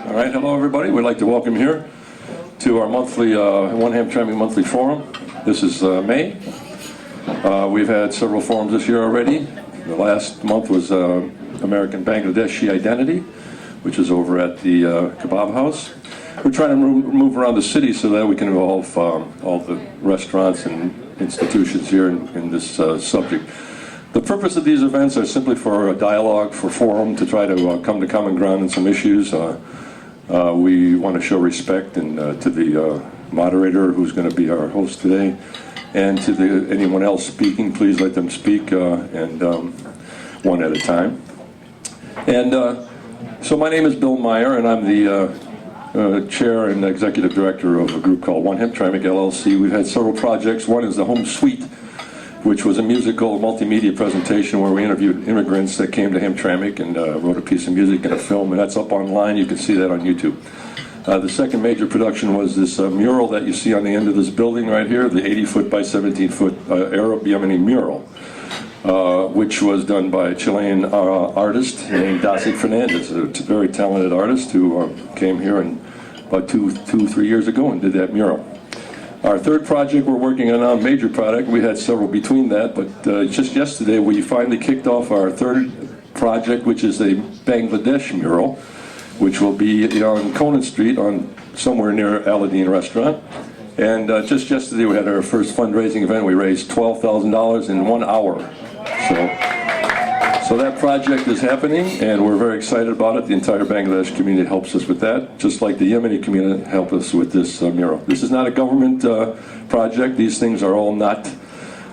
All right, hello everybody. We'd like to welcome you here to our monthly OneHamtramck monthly forum. This is May. We've had several forums this year already. The last month was American Bangladeshi Identity, which is over at the Kebab House. We're trying to move around the city so that we can involve all the restaurants and institutions here in this subject. The purpose of these events are simply for a dialogue, for forum, to try to come to common ground on some issues. We want to show respect to the moderator who's going to be our host today, and to anyone else speaking. Please let them speak and one at a time. And so my name is Bill Meyer, and I'm the chair and executive director of a group called OneHamtramck LLC. We've had several projects. One is the Home Suite, which was a musical multimedia presentation where we interviewed immigrants that came to Hamtramck and wrote a piece of music and a film, and that's up online. You can see that on YouTube. The second major production was this mural that you see on the end of this building right here, the 80-foot by 17-foot Arab Yemeni mural, which was done by a Chilean artist named Dacic Fernandez, a very talented artist who came here about 3 years ago and did that mural. Our third project we're working on, a major project, we had several between that, but just yesterday we finally kicked off our third project, which is a Bangladesh mural, which will be on Conan Street, somewhere near Aladdin Restaurant. And just yesterday we had our first fundraising event. We raised $12,000 in 1 hour. So that project is happening, and we're very excited about it. The entire Bangladesh community helps us with that, just like the Yemeni community helped us with this mural. This is not a government project. These things are all not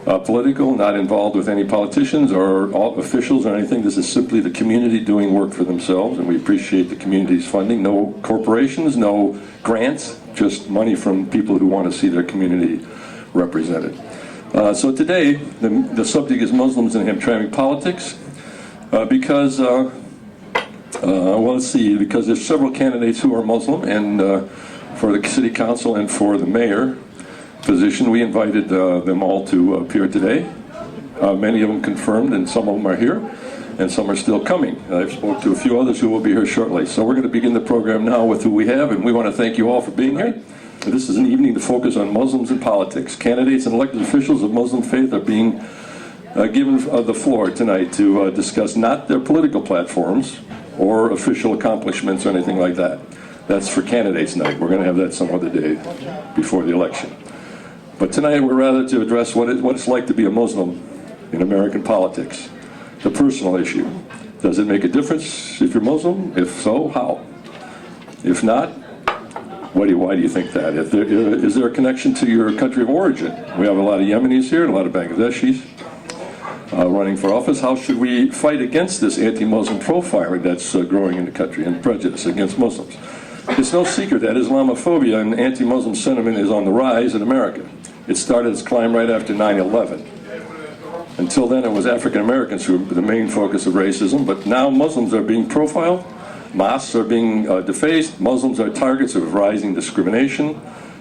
political, not involved with any politicians or officials or anything. This is simply the community doing work for themselves, and we appreciate the community's funding. No corporations, no grants, just money from people who want to see their community represented. So today, the subject is Muslims in Hamtramck politics. Because there's several candidates who are Muslim, and for the city council and for the mayor position, we invited them all to appear today. Many of them confirmed, and some of them are here, and some are still coming. I've spoke to a few others who will be here shortly. So we're going to begin the program now with who we have, and we want to thank you all for being here. This is an evening to focus on Muslims and politics. Candidates and elected officials of Muslim faith are being given the floor tonight to discuss not their political platforms or official accomplishments or anything like that. That's for candidates night. We're going to have that some other day before the election. But tonight we're rather to address what it's like to be a Muslim in American politics. The personal issue. Does it make a difference if you're Muslim? If so, how? If not, why do you think that? Is there a connection to your country of origin? We have a lot of Yemenis here, a lot of Bangladeshis. Running for office. How should we fight against this anti-Muslim profiling that's growing in the country and prejudice against Muslims? It's no secret that Islamophobia and anti-Muslim sentiment is on the rise in America. It started its climb right after 9/11. Until then, it was African Americans who were the main focus of racism, but now Muslims are being profiled, mosques are being defaced, Muslims are targets of rising discrimination.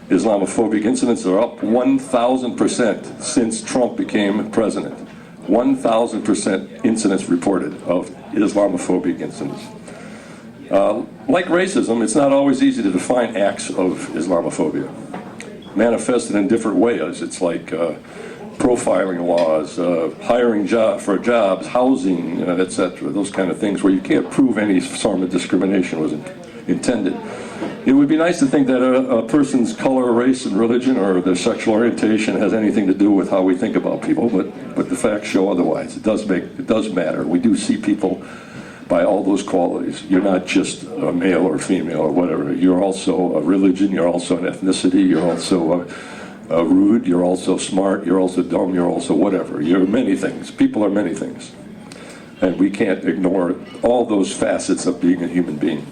Islamophobic incidents are up 1,000% since Trump became president. 1,000% incidents reported of Islamophobic incidents. Like racism, it's not always easy to define acts of Islamophobia. Manifested in different ways. It's like profiling laws, hiring for jobs, housing, etc. Those kind of things where you can't prove any form of discrimination was intended. It would be nice to think that a person's color, race, and religion, or their sexual orientation has anything to do with how we think about people, but the facts show otherwise. It does matter. We do see people by all those qualities. You're not just a male or female or whatever. You're also a religion. You're also an ethnicity. You're also rude. You're also smart. You're also dumb. You're also whatever. You're many things. People are many things, and we can't ignore all those facets of being a human being.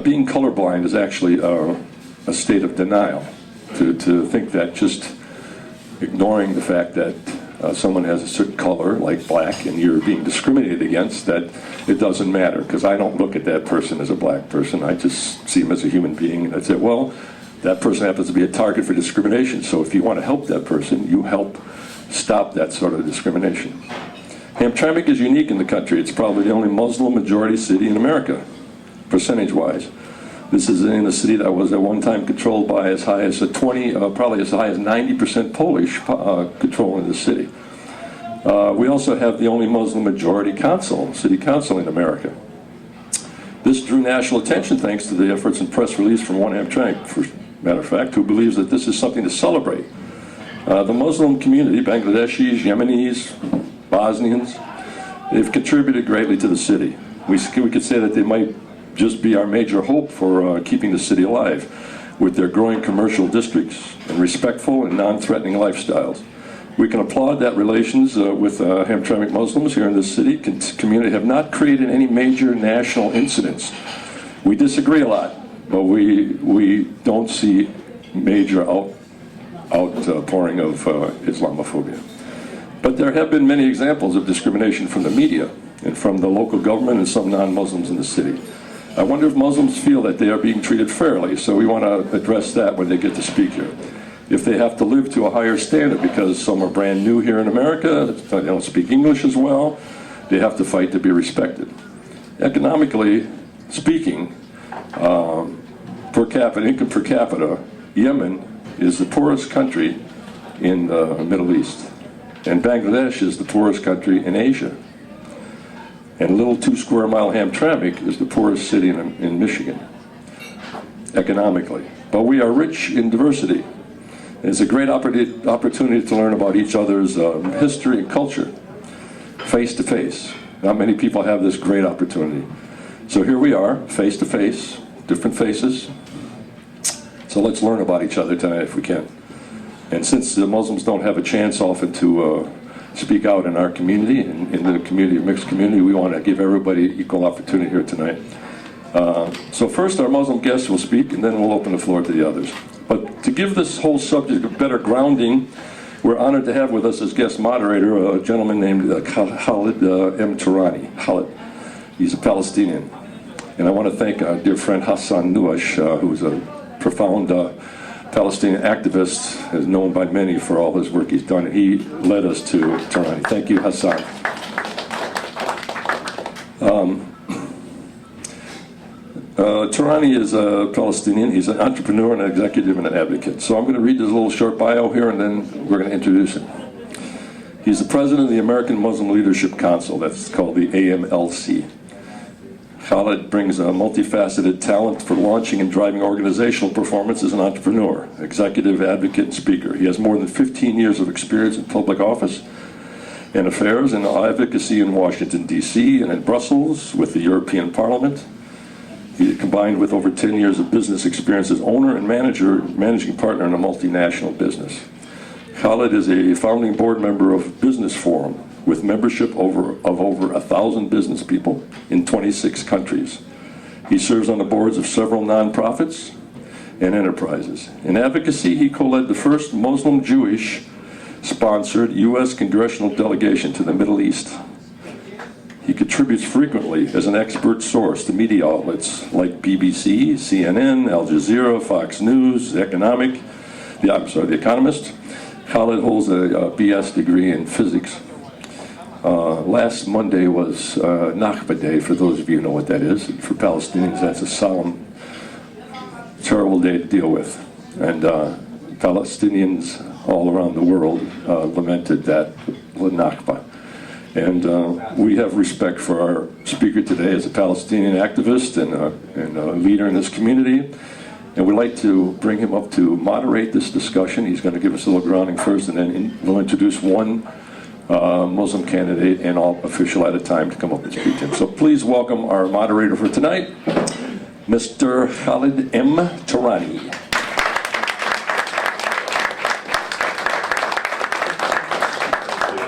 Being colorblind is actually a state of denial. To think that just ignoring the fact that someone has a certain color, like black, and you're being discriminated against, that it doesn't matter, because I don't look at that person as a black person. I just see him as a human being, and I say, well, that person happens to be a target for discrimination, so if you want to help that person, you help stop that sort of discrimination. Hamtramck is unique in the country. It's probably the only Muslim majority city in America. percentage-wise. This is in a city that was at one time controlled by as high as probably as high as 90% Polish controlling the city. We also have the only Muslim majority city council in America. This drew national attention thanks to the efforts and press release from OneHamtramck, for matter of fact, who believes that this is something to celebrate. The Muslim community, Bangladeshis, Yemenis, Bosnians, they've contributed greatly to the city. We could say that they might just be our major hope for keeping the city alive with their growing commercial districts and respectful and non-threatening lifestyles. We can applaud that relations with Hamtramck Muslims here in this city community have not created any major national incidents. We disagree a lot, but we don't see major outpouring of Islamophobia. But there have been many examples of discrimination from the media and from the local government and some non-Muslims in the city. I wonder if Muslims feel that they are being treated fairly, so we want to address that when they get to speak here. If they have to live to a higher standard because some are brand new here in America, they don't speak English as well, they have to fight to be respected. Economically speaking, income per capita, Yemen is the poorest country in the Middle East, and Bangladesh is the poorest country in Asia. And little 2 square mile Hamtramck is the poorest city in Michigan, economically. But we are rich in diversity. It's a great opportunity to learn about each other's history and culture, face to face. Not many people have this great opportunity. So here we are, face to face, different faces. So let's learn about each other tonight if we can. And since the Muslims don't have a chance often to speak out in our community, in the community, mixed community, we want to give everybody equal opportunity here tonight. So first our Muslim guests will speak, and then we'll open the floor to the others. But to give this whole subject a better grounding, we're honored to have with us as guest moderator a gentleman named Khalid Turaani. Khalid, he's a Palestinian. And I want to thank our dear friend Hassan Nuash, who's a profound Palestinian activist, is known by many for all his work he's done. He led us to Turaani. Thank you, Hassan. Turaani is a Palestinian. He's an entrepreneur, an executive, and an advocate. So I'm going to read this little short bio here, and then we're going to introduce him. He's the president of the American Muslim Leadership Council. That's called the AMLC. Khalid brings a multifaceted talent for launching and driving organizational performance as an entrepreneur, executive, advocate, and speaker. He has more than 15 years of experience in public office and affairs and advocacy in Washington, D.C. and in Brussels with the European Parliament. He combined with over 10 years of business experience as owner and managing partner in a multinational business. Khalid is a founding board member of Business Forum, with membership of over 1,000 business people in 26 countries. He serves on the boards of several nonprofits and enterprises. In advocacy, he co-led the first Muslim-Jewish-sponsored U.S. congressional delegation to the Middle East. He contributes frequently as an expert source to media outlets like BBC, CNN, Al Jazeera, Fox News, The Economist. Khalid holds a BS degree in physics. Last Monday was Nakba Day, for those of you who know what that is. For Palestinians, that's a solemn, terrible day to deal with. And Palestinians all around the world lamented that Nakba. And we have respect for our speaker today as a Palestinian activist and a leader in this community. And we'd like to bring him up to moderate this discussion. He's going to give us a little grounding first, and then we'll introduce one Muslim candidate and all official at a time to come up and speak to him. So please welcome our moderator for tonight, Mr. Khalid M. Turaani.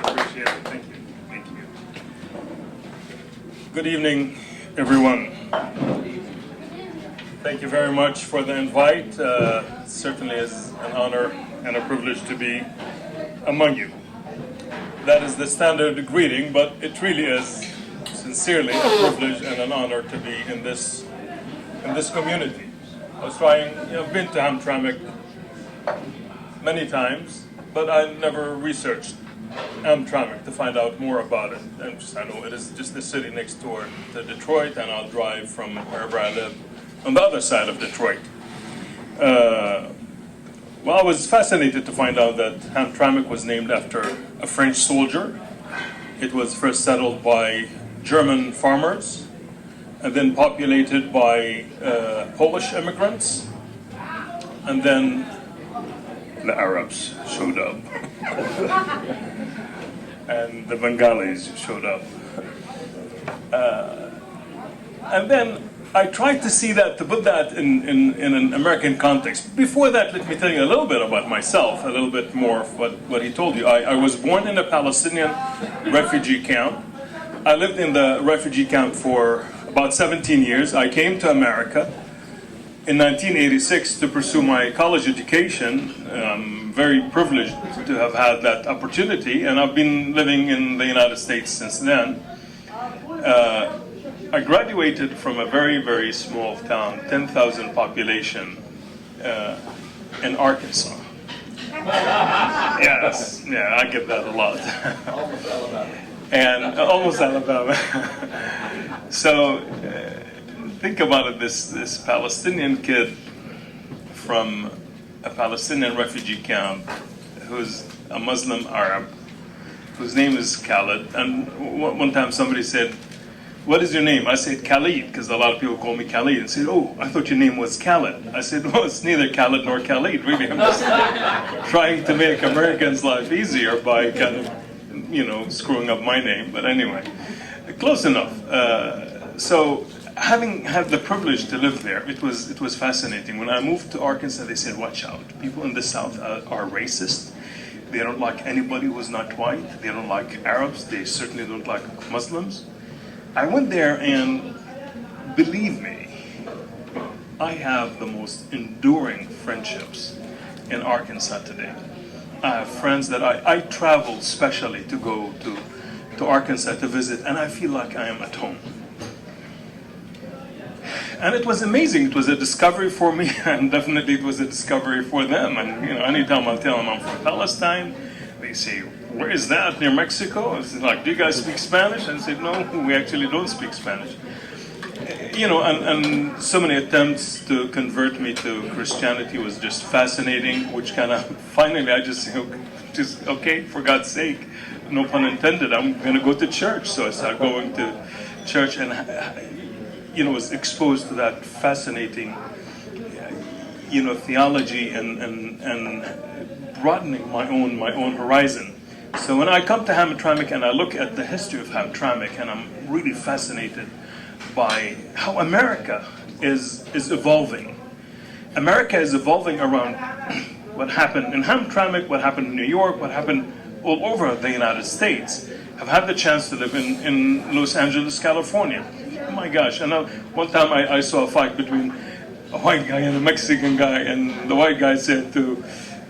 Appreciate it. Thank you. Thank you. Good evening, everyone. Thank you very much for the invite. Certainly is an honor and a privilege to be among you. That is the standard greeting, but it really is sincerely a privilege and an honor to be in this community. I've been to Hamtramck many times, but I never researched Hamtramck to find out more about it. And I know it is just the city next door to Detroit, and I'll drive from wherever I live on the other side of Detroit. Well, I was fascinated to find out that Hamtramck was named after a French soldier. It was first settled by German farmers, and then populated by Polish immigrants, and then the Arabs showed up. And the Bengalis showed up. And then I tried to see that, to put that in an American context. Before that, let me tell you a little bit about myself, a little bit more of what he told you. I was born in a Palestinian refugee camp. I lived in the refugee camp for about 17 years. I came to America in 1986 to pursue my college education. I'm very privileged to have had that opportunity, and I've been living in the United States since then. I graduated from a very, very small town, 10,000 population, in Arkansas. Yes, yeah, I get that a lot. Almost Alabama. And almost Alabama. So think about it, this Palestinian kid from a Palestinian refugee camp who's a Muslim Arab, whose name is Khalid. And one time somebody said, "What is your name?" I said, "Khalid," because a lot of people call me Khalid, and said, "Oh, I thought your name was Khalid." I said, "Well, it's neither Khalid nor Khalid, really. I'm just trying to make Americans' life easier by kind of, screwing up my name." But anyway, close enough. So having had the privilege to live there, it was fascinating. When I moved to Arkansas, they said, "Watch out, people in the South are racist. They don't like anybody who's not white. They don't like Arabs. They certainly don't like Muslims." I went there, and believe me, I have the most enduring friendships in Arkansas today. I have friends that I travel specially to go to Arkansas to visit, and I feel like I am at home. And it was amazing. It was a discovery for me, and definitely it was a discovery for them. And anytime I tell them I'm from Palestine, they say, "Where is that? Near Mexico?" It's like, "Do you guys speak Spanish?" And I said, "No, we actually don't speak Spanish." And so many attempts to convert me to Christianity was just fascinating, which kind of, finally I just okay, for God's sake, no pun intended, I'm going to go to church. So I started going to church, and was exposed to that fascinating, theology and broadening my own horizon. So when I come to Hamtramck and I look at the history of Hamtramck, and I'm really fascinated by how America is evolving. America is evolving around what happened in Hamtramck, what happened in New York, what happened all over the United States. I've had the chance to live in Los Angeles, California. Oh my gosh, and one time I saw a fight between a white guy and a Mexican guy, and the white guy said to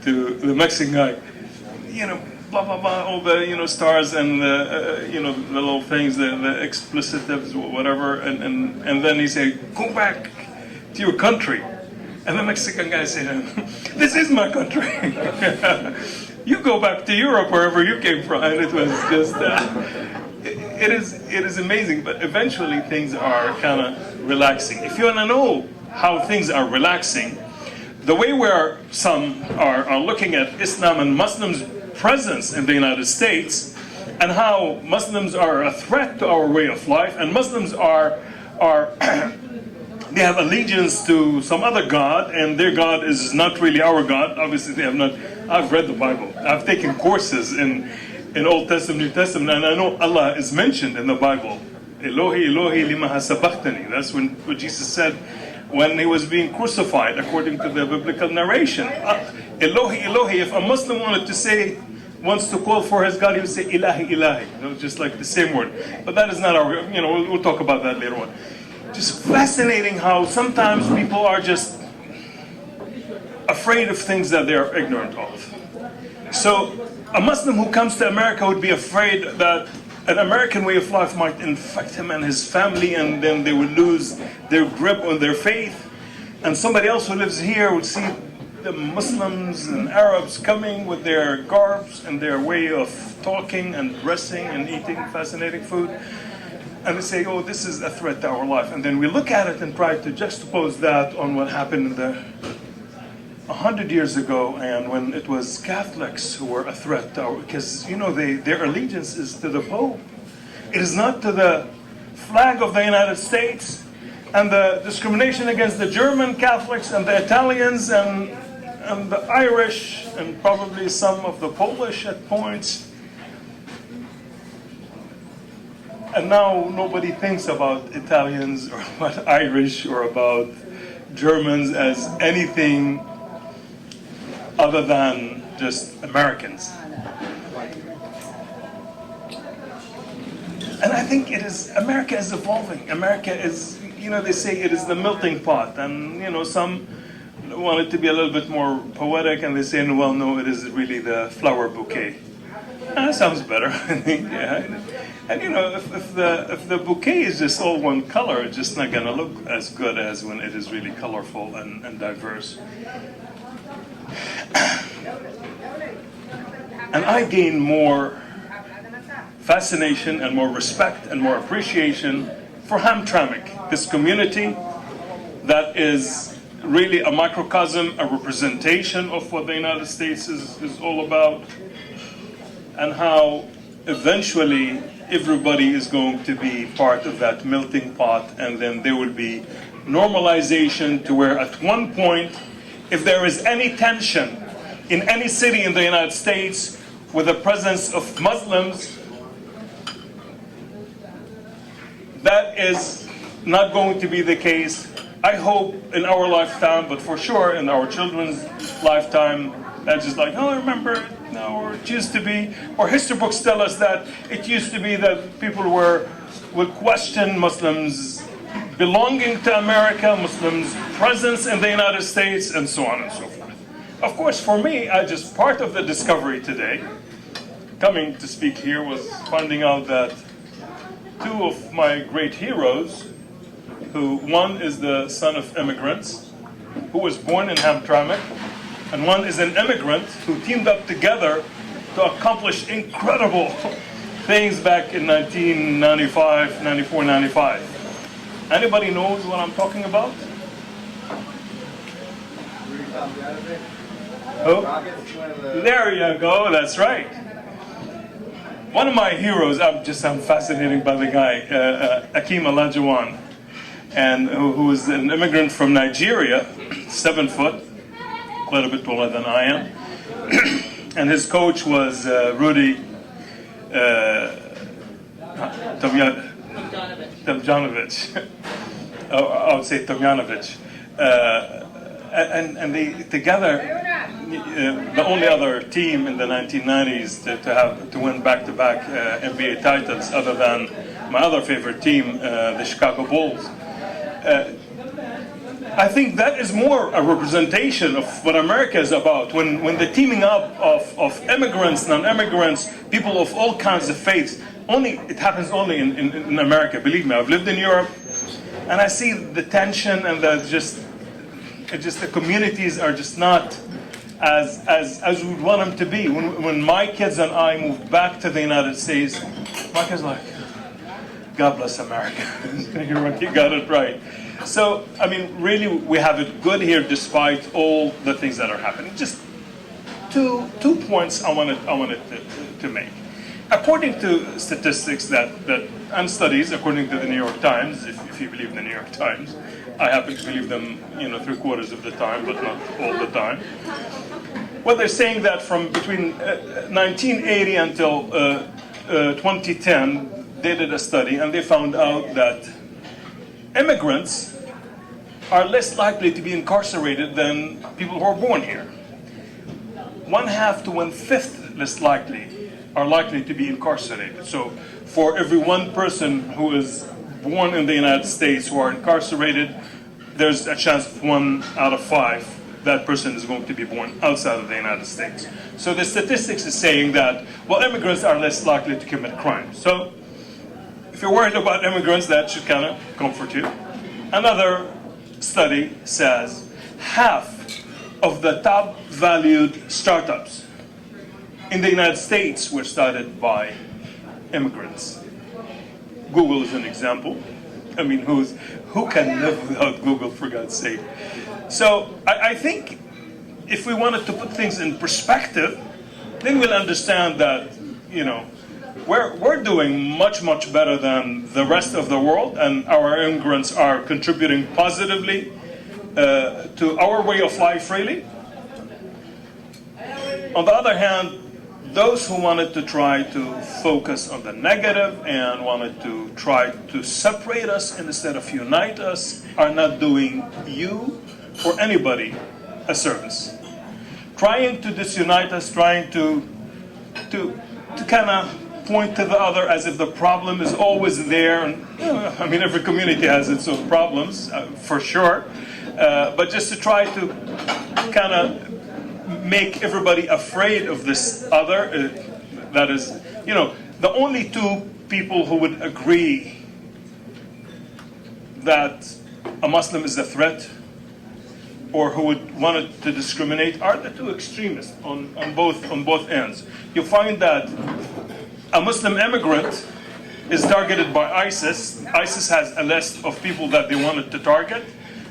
the Mexican guy, blah blah blah, all the stars and the the little things, the explicitives, whatever, and then he said, "Go back to your country," and the Mexican guy said, "This is my country." "You go back to Europe, wherever you came from." And it was just it is amazing. But eventually things are kind of relaxing. If you want to know how things are relaxing, the way where some are looking at Islam and Muslims' presence in the United States, and how Muslims are a threat to our way of life, and Muslims are they have allegiance to some other God, and their God is not really our God. Obviously, they have not. I've read the Bible. I've taken courses in Old Testament, New Testament, and I know Allah is mentioned in the Bible. Elohi, Elohi, lima sabachthani. That's what Jesus said when he was being crucified, according to the biblical narration. Elohi, Elohi. If a Muslim wants to call for his God, he would say Ilahi, Ilahi. Just like the same word. But that is not our. We'll talk about that later on. Just fascinating how sometimes people are just afraid of things that they are ignorant of. So a Muslim who comes to America would be afraid that an American way of life might infect him and his family, and then they would lose their grip on their faith. And somebody else who lives here would see the Muslims and Arabs coming with their garbs and their way of talking and dressing and eating fascinating food. And they say, oh, this is a threat to our life. And then we look at it and try to juxtapose that on what happened in the 100 years ago, and when it was Catholics who were a threat to our, because you know their allegiance is to the Pope. It is not to the flag of the United States. And the discrimination against the German Catholics and the Italians and the Irish and probably some of the Polish at points. And now nobody thinks about Italians or about Irish or about Germans as anything other than just Americans. And I think America is evolving. America is, they say it is the melting pot. And, some want it to be a little bit more poetic, and they say, well, no, it is really the flower bouquet. That sounds better, I think, yeah. And, if the bouquet is just all one color, it's just not going to look as good as when it is really colorful and diverse. And I gain more fascination and more respect and more appreciation for Hamtramck, this community that is really a microcosm, a representation of what the United States is all about, and how eventually everybody is going to be part of that melting pot, and then there will be normalization to where at one point, if there is any tension in any city in the United States with the presence of Muslims, that is not going to be the case, I hope, in our lifetime, but for sure in our children's lifetime. That's just like, oh, I remember, or it used to be, or history books tell us that it used to be that people would question Muslims belonging to America, Muslims' presence in the United States, and so on and so forth. Of course, for me, part of the discovery today, coming to speak here, was finding out that two of my great heroes, one is the son of immigrants, who was born in Hamtramck, and one is an immigrant who teamed up together to accomplish incredible things back in 1995, 94, 95. Anybody knows what I'm talking about? Oh, there you go, that's right. One of my heroes, I'm fascinated by the guy, Akil Alhalemi, and who is an immigrant from Nigeria, 7 foot, quite a bit taller than I am. And his coach was Rudy Tomjanovich. I would say Tomjanovich. And they together, the only other team in the 1990s to win back-to-back NBA titles, other than my other favorite team, the Chicago Bulls. I think that is more a representation of what America is about. When the teaming up of immigrants, non-immigrants, people of all kinds of faiths, it happens only in America. Believe me, I've lived in Europe, and I see the tension and the communities are just not as we would want them to be. When my kids and I moved back to the United States, my kids like, God bless America. You got it right. So, really, we have it good here despite all the things that are happening. Just two points I wanted to make. According to statistics and studies, according to the New York Times, if you believe the New York Times, I happen to believe them, 3/4 of the time, but not all the time. Well, they're saying that from between 1980 until 2010, they did a study and they found out that immigrants are less likely to be incarcerated than people who are born here. 1/2 to 1/5 less likely are likely to be incarcerated. So for every one person who is born in the United States who are incarcerated, there's a chance of 1 out of 5 that person is going to be born outside of the United States. So the statistics is saying that, well, immigrants are less likely to commit crime. So if you're worried about immigrants, that should kind of comfort you. Another study says half of the top valued startups in the United States were started by immigrants. Google is an example. I mean, who can live without Google, for God's sake? So I think if we wanted to put things in perspective, then we'll understand that, you know, we're doing much, much better than the rest of the world, and our immigrants are contributing positively to our way of life, really. On the other hand, those who wanted to try to focus on the negative and wanted to try to separate us instead of unite us are not doing you or anybody a service. Trying to disunite us, trying to kind of point to the other as if the problem is always there. And, you know, I mean, every community has its own problems, for sure. But just to try to kind of make everybody afraid of this other, that is, you know, the only two people who would agree that a Muslim is a threat or who would want to discriminate are the two extremists on both ends. You find that a Muslim immigrant is targeted by ISIS. ISIS has a list of people that they wanted to target.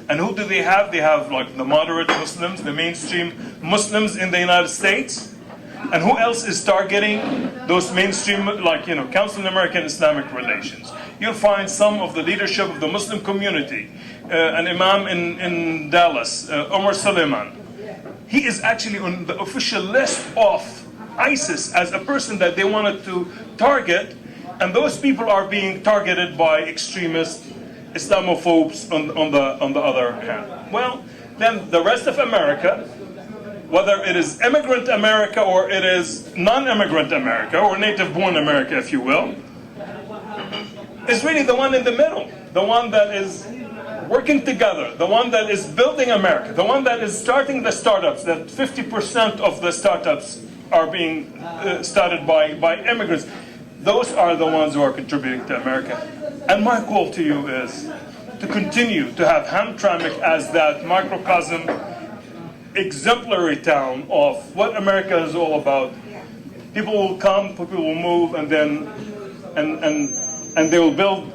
And who do they have? They have like the moderate Muslims, the mainstream Muslims in the United States. And who else is targeting those mainstream, like, you know, Council on American Islamic Relations? You'll find some of the leadership of the Muslim community, an imam in Dallas, Omar Suleiman. He is actually on the official list of ISIS as a person that they wanted to target. And those people are being targeted by extremists, Islamophobes on the other hand. Well, then the rest of America, whether it is immigrant America or it is non-immigrant America, or native-born America, if you will, is really the one in the middle, the one that is working together, the one that is building America, the one that is starting the startups, that 50% of the startups are being started by immigrants. Those are the ones who are contributing to America. And my call to you is to continue to have Hamtramck as that microcosm, exemplary town of what America is all about. People will come, people will move, and then and they will build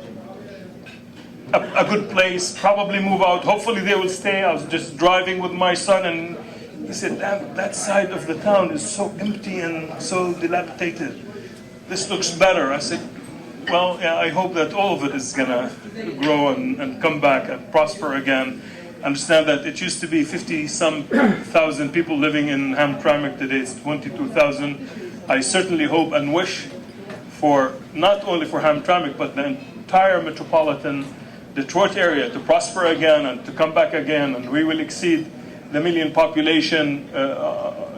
a good place, probably move out. Hopefully they will stay. I was just driving with my son, and he said, that side of the town is so empty and so dilapidated. This looks better. I said, well, yeah, I hope that all of it is going to grow and come back and prosper again. Understand that it used to be 50-some thousand people living in Hamtramck. Today it's 22,000. I certainly hope and wish for not only for Hamtramck, but the entire metropolitan Detroit area to prosper again and to come back again, and we will exceed the million population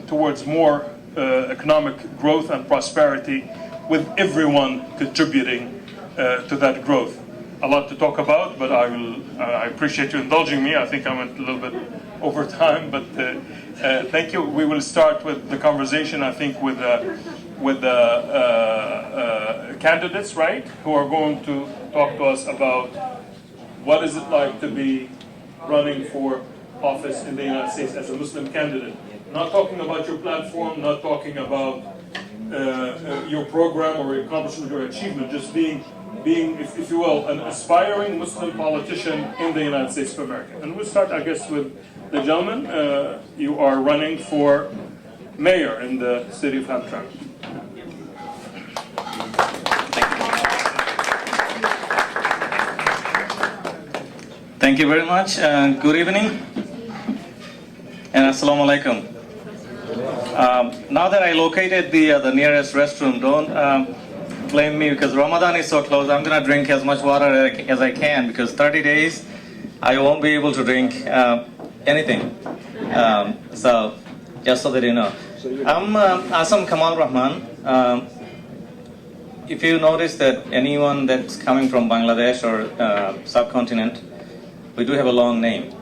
towards more economic growth and prosperity, with everyone contributing to that growth. A lot to talk about, but I appreciate you indulging me. I think I went a little bit over time, but thank you. We will start with the conversation, I think, with the candidates, right, who are going to talk to us about what is it like to be running for office in the United States as a Muslim candidate. Not talking about your platform, not talking about your program or your accomplishment or achievement, just being, if you will, an aspiring Muslim politician in the United States of America. And we'll start, I guess, with the gentleman. You are running for mayor in the city of Hamtramck. Thank you very much. Good evening. And assalamu alaikum. Now that I located the nearest restroom, don't blame me because Ramadan is so close. I'm going to drink as much water as I can because 30 days I won't be able to drink anything. So just so that you know. I'm Kamal Rahman. If you notice that anyone that's coming from Bangladesh or subcontinent, we do have a long name.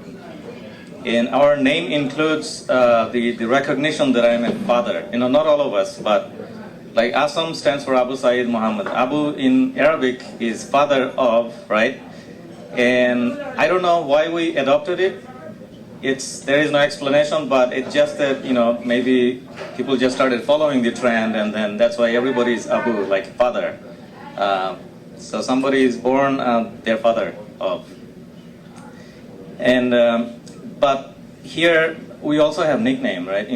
And our name includes the recognition that I'm a father. You know, not all of us, but like Assam stands for Abu Sayyid Muhammad. Abu in Arabic is father of, right? And I don't know why we adopted it, there is no explanation, but it's just that, maybe people just started following the trend, and then that's why everybody is Abu, like father. So somebody is born their father of. And but here we also have nickname, right?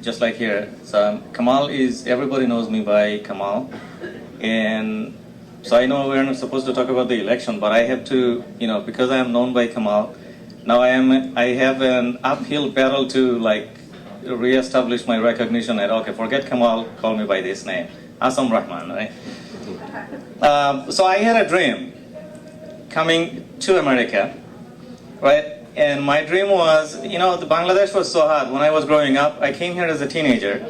Just like here. So Kamal is, everybody knows me by Kamal, and so I know we're not supposed to talk about the election, but I have to, because I am known by Kamal. Now I have an uphill battle to re-establish my recognition at, okay, forget Kamal, call me by this name, Asam Rahman, right? So I had a dream coming to America, right? And my dream was, the Bangladesh was so hard. When I was growing up, I came here as a teenager,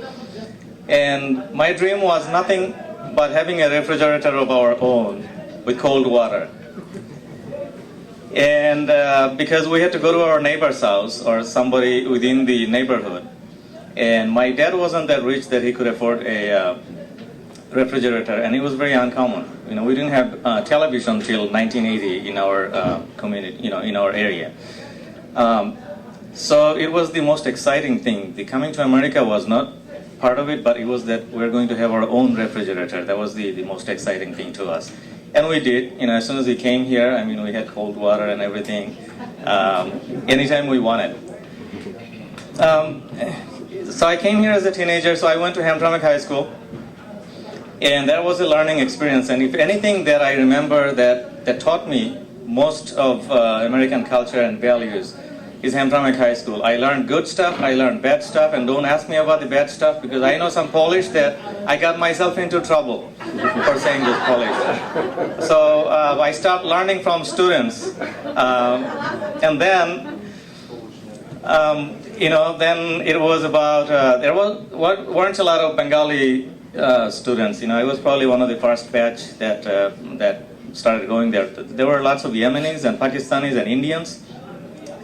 and my dream was nothing but having a refrigerator of our own with cold water. And because we had to go to our neighbor's house or somebody within the neighborhood, and my dad wasn't that rich that he could afford a refrigerator, and it was very uncommon. We didn't have television till 1980 in our community, in our area. So it was the most exciting thing. The coming to America was not part of it, but it was that we're going to have our own refrigerator. That was the most exciting thing to us. And we did, as soon as we came here, we had cold water and everything, anytime we wanted. So I came here as a teenager, so I went to Hamtramck High School, and that was a learning experience. And if anything that I remember that taught me most of American culture and values is Hamtramck High School. I learned good stuff, I learned bad stuff, and don't ask me about the bad stuff because I know some Polish that I got myself into trouble for saying this Polish. So I stopped learning from students, and then then it was about there weren't a lot of Bengali students. I was probably one of the first batch that started going there. There were lots of Yemenis and Pakistanis and Indians,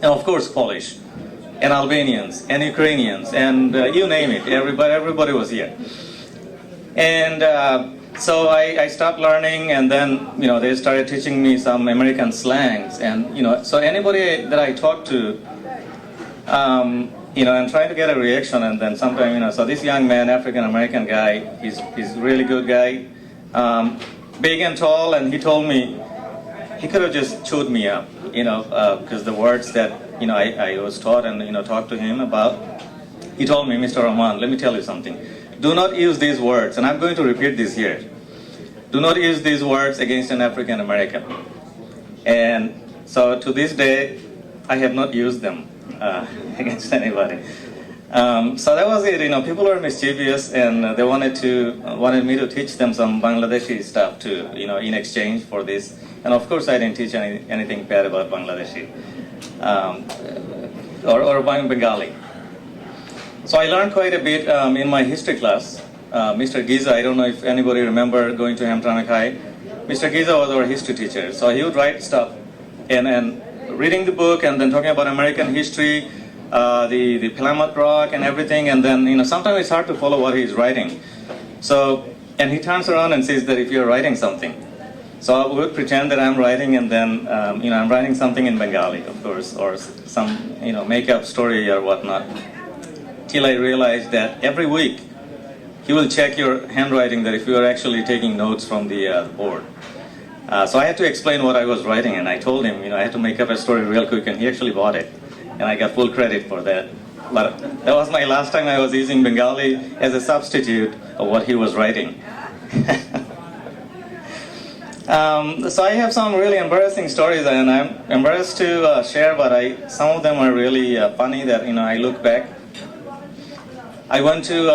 and of course Polish, and Albanians, and Ukrainians, and you name it, everybody was here. And so I stopped learning, and then they started teaching me some American slangs, and so anybody that I talked to, I'm trying to get a reaction, and then sometimes so this young man, African American guy, he's a really good guy, big and tall, and he told me he could have just chewed me up, because the words that I was taught and talked to him about. He told me, Mr. Rahman, let me tell you something. Do not use these words, and I'm going to repeat this here. Do not use these words against an African American. And so to this day, I have not used them against anybody. So that was it. People were mischievous, and they wanted me to teach them some Bangladeshi stuff too. In exchange for this. And of course, I didn't teach anything bad about Bangladeshi or Bengali. So I learned quite a bit in my history class. Mr. Giza, I don't know if anybody remember going to Hamtramck High. Mr. Giza was our history teacher, so he would write stuff and reading the book and then talking about American history, the Pelamat Rock and everything, and then sometimes it's hard to follow what he's writing. So, and he turns around and says that if you're writing something, so I would pretend that I'm writing, and then I'm writing something in Bengali, of course, or some make-up story or whatnot. Till I realized that every week he will check your handwriting, that if you are actually taking notes from the board. So I had to explain what I was writing, and I told him, I had to make up a story real quick, and he actually bought it, and I got full credit for that. But that was my last time I was using Bengali as a substitute of what he was writing. So I have some really embarrassing stories, and I'm embarrassed to share, but some of them are really funny that I look back. I went to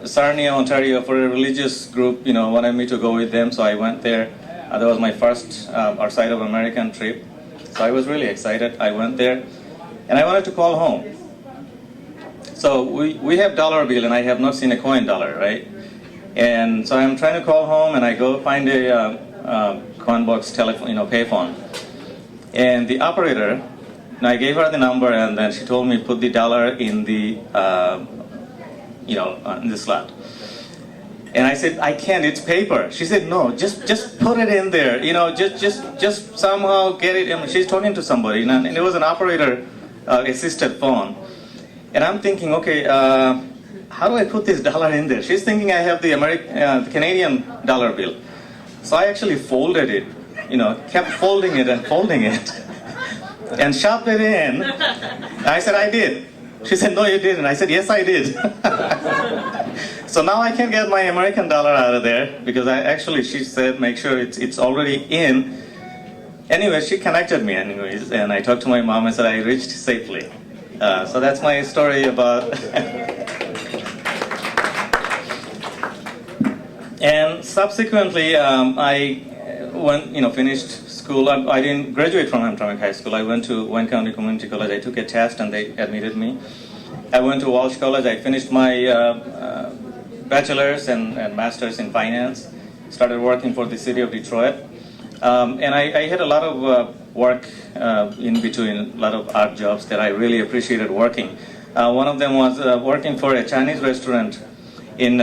Sarnia, Ontario for a religious group, wanted me to go with them, so I went there. That was my first outside of American trip. So I was really excited. I went there, and I wanted to call home. So we have dollar bill, and I have not seen a coin dollar, right? And so I'm trying to call home, and I go find a coin box telephone, payphone. And the operator, and I gave her the number, and then she told me put the dollar in the in the slot. And I said, I can't, it's paper. She said, no, just put it in there, just somehow get it. She's talking to somebody, and it was an operator assisted phone. And I'm thinking, okay, how do I put this dollar in there? She's thinking I have the Canadian dollar bill. So I actually folded it, kept folding it and folding it, and shoved it in. I said, I did. She said, no, you didn't. I said, yes, I did. So now I can get my American dollar out of there, because she said, make sure it's already in. Anyway, she connected me anyways, and I talked to my mom and said I reached safely. So that's my story about. And subsequently, I finished school. I didn't graduate from Hamtramck High School. I went to Wayne County Community College. I took a test and they admitted me. I went to Walsh College. I finished my bachelor's and master's in finance. Started working for the city of Detroit. And I had a lot of work in between, a lot of odd jobs that I really appreciated working. One of them was working for a Chinese restaurant in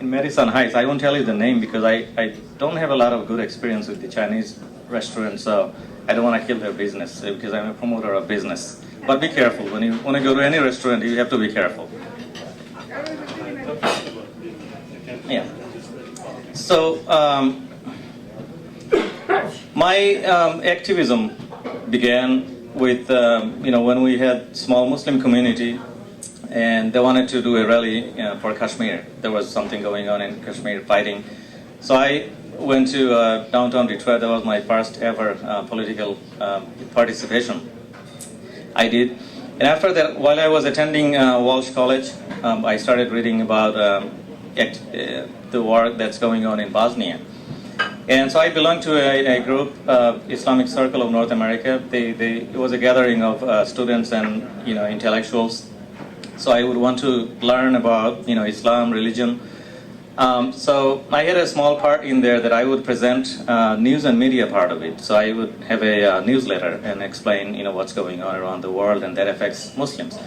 Madison Heights. I won't tell you the name because I don't have a lot of good experience with the Chinese restaurants, so I don't want to kill their business because I'm a promoter of business. But be careful. When you want to go to any restaurant, you have to be careful. Yeah. So my activism began with, when we had small Muslim community and they wanted to do a rally for Kashmir. There was something going on in Kashmir, fighting. So I went to downtown Detroit. That was my first ever political participation. I did. And after that, while I was attending Walsh College, I started reading about the war that's going on in Bosnia. And so I belong to a group, Islamic Circle of North America. It was a gathering of students and intellectuals. So I would want to learn about Islam, religion. So I had a small part in there that I would present news and media part of it. So I would have a newsletter and explain what's going on around the world and that affects Muslims.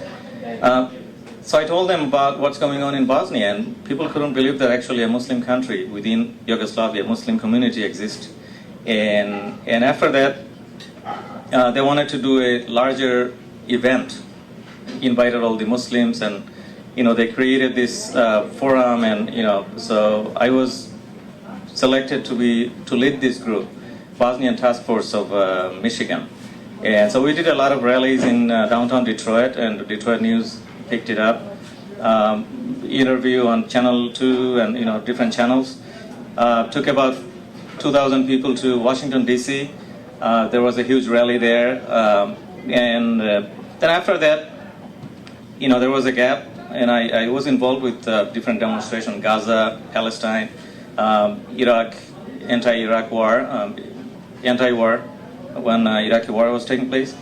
So I told them about what's going on in Bosnia, and people couldn't believe that actually a Muslim country within Yugoslavia, a Muslim community exists. And after that, they wanted to do a larger event, invited all the Muslims, and they created this forum, and so I was selected to lead this group, Bosnian Task Force of Michigan. And so we did a lot of rallies in downtown Detroit, and Detroit News picked it up, interview on Channel 2 and different channels. Took about 2,000 people to Washington D.C. There was a huge rally there, and then after that, there was a gap, and I was involved with different demonstrations: Gaza, Palestine, Iraq, anti-Iraq war, anti-war when Iraqi war was taking place.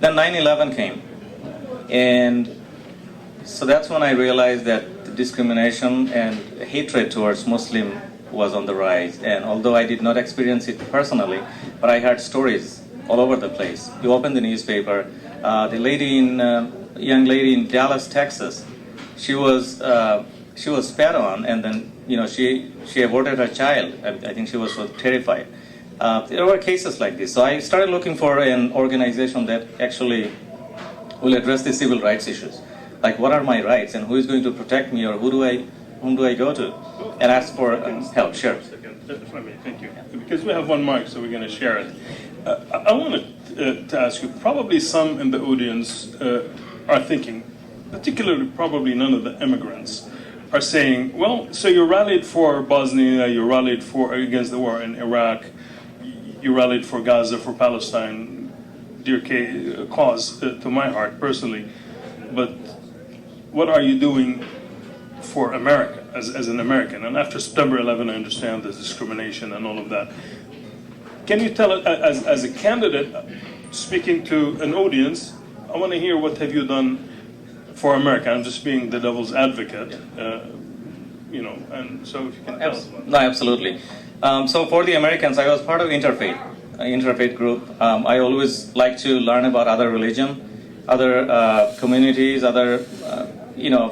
Then 9/11 came, and so that's when I realized that the discrimination and hatred towards Muslim was on the rise. And although I did not experience it personally, but I heard stories all over the place. You open the newspaper, the young lady in Dallas, Texas, she was spat on, and then she aborted her child. I think she was so terrified. There were cases like this. So I started looking for an organization that actually will address the civil rights issues. Like, what are my rights, and who is going to protect me, or whom do I go to and ask for help? Sure. Thank you. Because we have one mic, so we're going to share it. I wanted to ask you, probably some in the audience are thinking, particularly probably none of the immigrants, are saying, well, so you rallied for Bosnia, you rallied against the war in Iraq, you rallied for Gaza, for Palestine, dear cause to my heart personally, but what are you doing for America, as an American? And after September 11, I understand the discrimination and all of that. Can you tell us, as a candidate, speaking to an audience, I want to hear what have you done for America. I'm just being the devil's advocate, and so if you can tell us. No, absolutely. So for the Americans, I was part of interfaith group. I always like to learn about other religion, other communities, other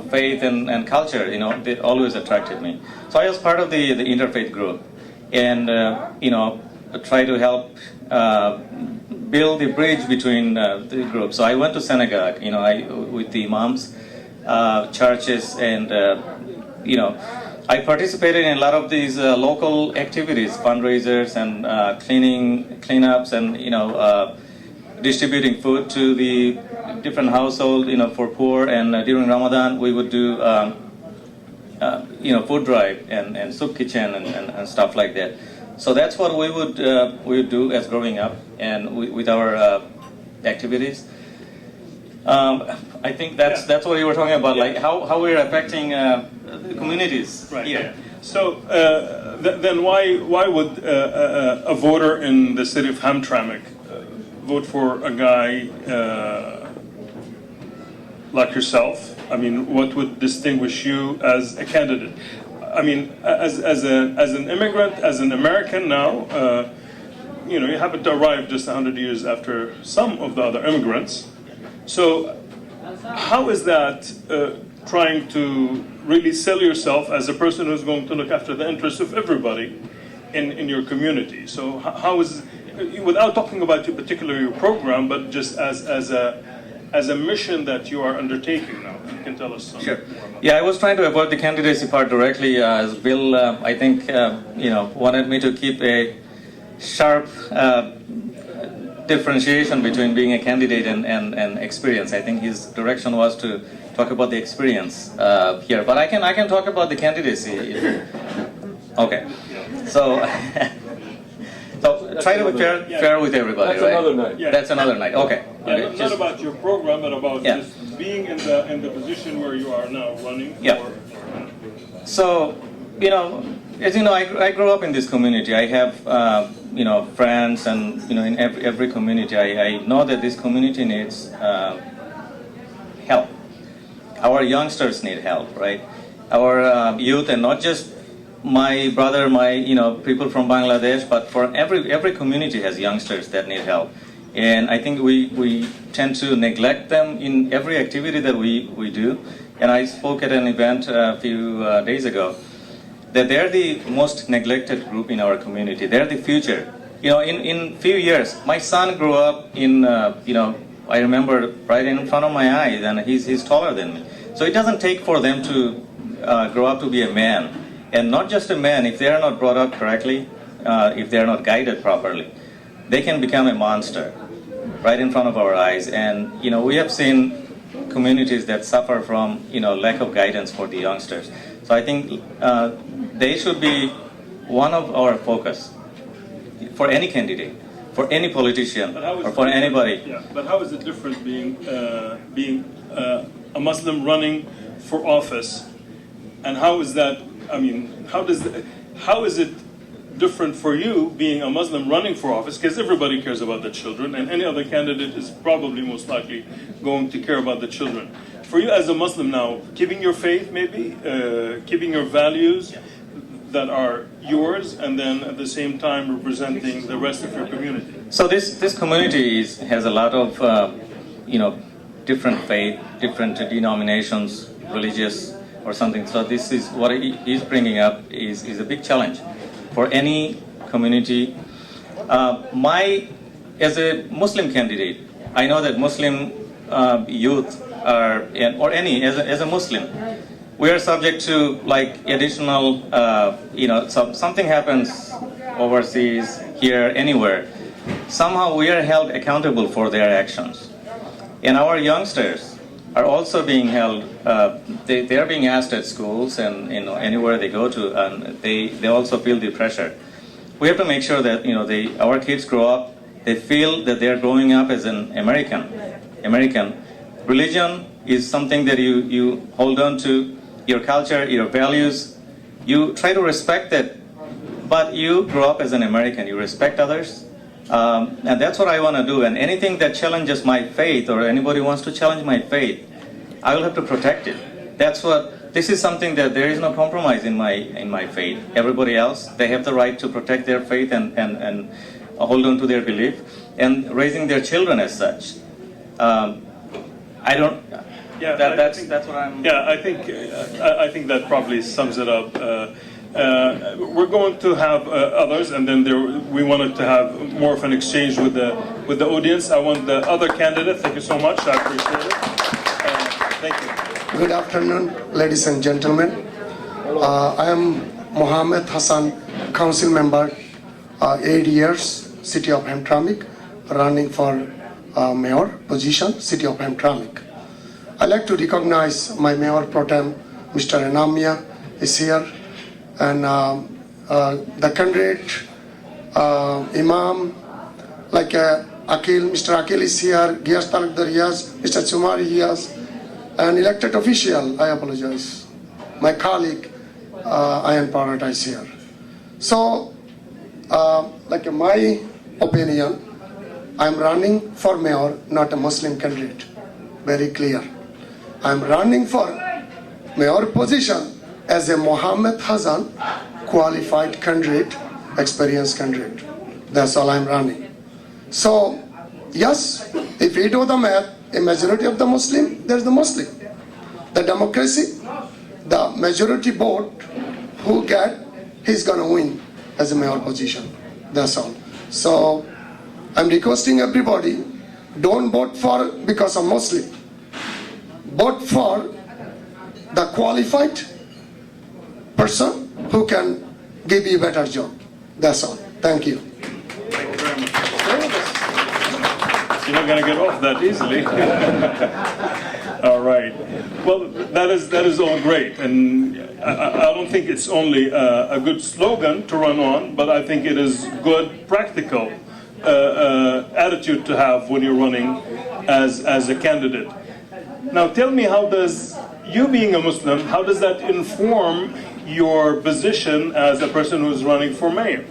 faith and culture. They always attracted me. So I was part of the interfaith group, and try to help build a bridge between the groups. So I went to synagogue, with the imams, churches, and I participated in a lot of these local activities, fundraisers and cleanups, and distributing food to the different households, for poor. And during Ramadan, we would do food drive and soup kitchen and stuff like that. So that's what we would do as growing up and with our activities. I think that's what you were talking about, like how we're affecting the communities Right. here. So then why would a voter in the city of Hamtramck vote for a guy like yourself? I mean, what would distinguish you as a candidate? I mean, as an immigrant, as an American now, you happen to arrive just 100 years after some of the other immigrants. So how is that trying to really sell yourself as a person who's going to look after the interests of everybody in your community? So how is, without talking about your program, but just as a mission that you are undertaking now, if you can tell us something. Sure. Yeah, I was trying to avoid the candidacy part directly, as Bill, I think, wanted me to keep a sharp differentiation between being a candidate and experience. I think his direction was to talk about the experience here, but I can talk about the candidacy. Okay, so try to be fair with everybody. That's right? another night. Yeah. That's another night. Okay. Yeah, not about your program, but about Yeah. just being in the position where you are now running. Yeah. So, as you know, I grew up in this community. I have, friends, and in every community, I know that this community needs help. Our youngsters need help, right? Our youth, and not just my brother, people from Bangladesh, but for every community has youngsters that need help. And I think we tend to neglect them in every activity that we do. And I spoke at an event a few days ago that they're the most neglected group in our community. They're the future. In few years, my son grew up in, I remember right in front of my eyes, and he's taller than me. So it doesn't take for them to grow up to be a man. And not just a man, if they are not brought up correctly, if they are not guided properly, they can become a monster right in front of our eyes. And we have seen communities that suffer from lack of guidance for the youngsters. So I think they should be one of our focus for any candidate, for any politician, or for anybody. Yeah, but how is it different being a Muslim running for office, and how is that? I mean, how is it different for you being a Muslim running for office? Because everybody cares about the children, and any other candidate is probably most likely going to care about the children. For you as a Muslim now, keeping your faith, maybe keeping your values that are yours, and then at the same time representing the rest of your community. So this community has a lot of different faith, different denominations, religious or something. So this is what he's bringing up is a big challenge for any community. As a Muslim candidate, I know that Muslim youth are, or any as a Muslim, we are subject to like additional, something happens overseas, here, anywhere. Somehow we are held accountable for their actions. And our youngsters are also being held, they are being asked at schools and anywhere they go to, and they also feel the pressure. We have to make sure that our kids grow up, they feel that they are growing up as an American. Religion is something that you hold on to, your culture, your values. You try to respect that, but you grow up as an American. You respect others, and that's what I want to do. And anything that challenges my faith, or anybody wants to challenge my faith, I will have to protect it. This is something that there is no compromise in my faith. Everybody else, they have the right to protect their faith and hold on to their belief, and raising their children as such. Yeah, that's what I'm. Yeah, I think that probably sums it up. We're going to have others, and then we wanted to have more of an exchange with the with the audience. I want the other candidate. Thank you so much. I appreciate it. Thank you. Good afternoon, ladies and gentlemen. I am Mohammed Hassan, council member, 8 years, City of Hamtramck, running for mayor position, City of Hamtramck. I'd like to recognize my mayor pro tem, Mr. Anam Miah is here, and the candidate, Imam, like Akil, Mr. Akil is here, Gias Talukder yes, Mr. Alsomiri yes, and elected official, I apologize. My colleague, I am prioritized here. So, like my opinion, I'm running for mayor, not a Muslim candidate. Very clear. I'm running for mayor position as a Mohammed Hassan, qualified candidate, experienced candidate. That's all I'm running. So, yes, if we do the math, a majority of the Muslim, there's the Muslim. The democracy, the majority vote, who get, he's gonna win as a mayor position. That's all. So, I'm requesting everybody, don't vote for because of Muslim. Vote for the qualified person who can give you a better job. That's all. Thank you. Thank you very much. You're not going to get off that easily. All right. Well, that is all great, and I don't think it's only a good slogan to run on, but I think it is good, practical attitude to have when you're running as a candidate. Now, tell me, how does you being a Muslim, how does that inform your position as a person who's running for mayor?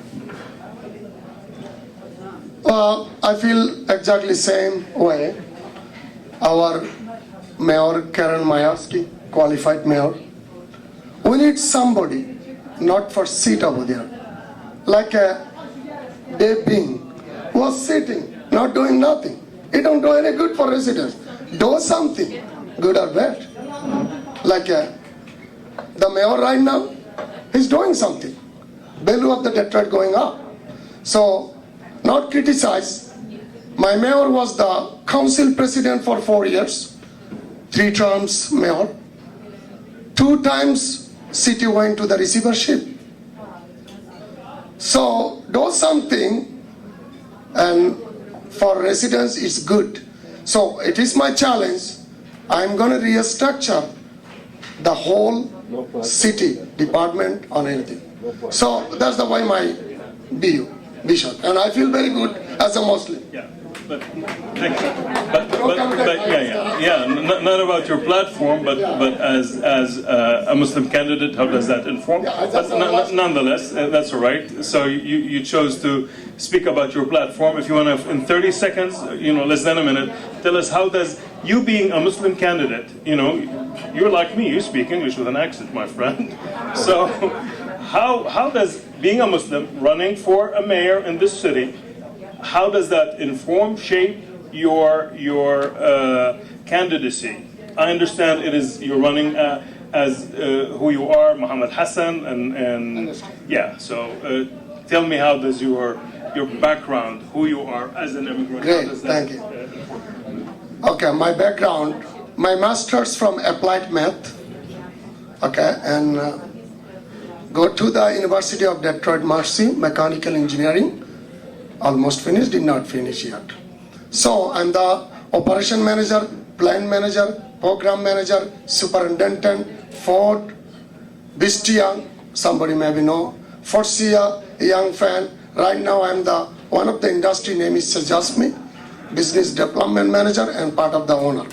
Well, I feel exactly same way. Our mayor, Karim qualified mayor. We need somebody, not for seat over there, like a Dave Being, who was sitting, not doing nothing. He don't do any good for residents. Do something, good or bad. Like the mayor right now, he's doing something. Value of the Detroit going up. So, not criticize. My mayor was the council president for 4 years, 3 terms mayor. 2 times city went to the receivership. So, do something, and for residents it's good. So, it is my challenge. I'm going to restructure the whole city department on anything. So, that's the way my vision. And I feel very good as a Muslim. Yeah, but thank you. Not about your platform, but as a Muslim candidate, how does that inform? But nonetheless, that's all right. So you chose to speak about your platform. If you want to, in 30 seconds, less than a minute, tell us, how does you being a Muslim candidate, you're like me, you speak English with an accent, my friend. So how does being a Muslim running for a mayor in this city, how does that inform, shape your candidacy? I understand you're running as who you are, Mohammed Hassan, and yeah. So tell me, how does your background, who you are as an immigrant? Great, thank you. Okay, my background, my master's from applied math. Okay, and go to the University of Detroit, Mercy, mechanical engineering. Almost finished, did not finish yet. So I'm the operation manager, plant manager, program manager, superintendent, Ford, Bistia, somebody maybe know, Forcia, a young fan. Right now I'm one of the industry name is Sajasmi, business development manager and part of the owner.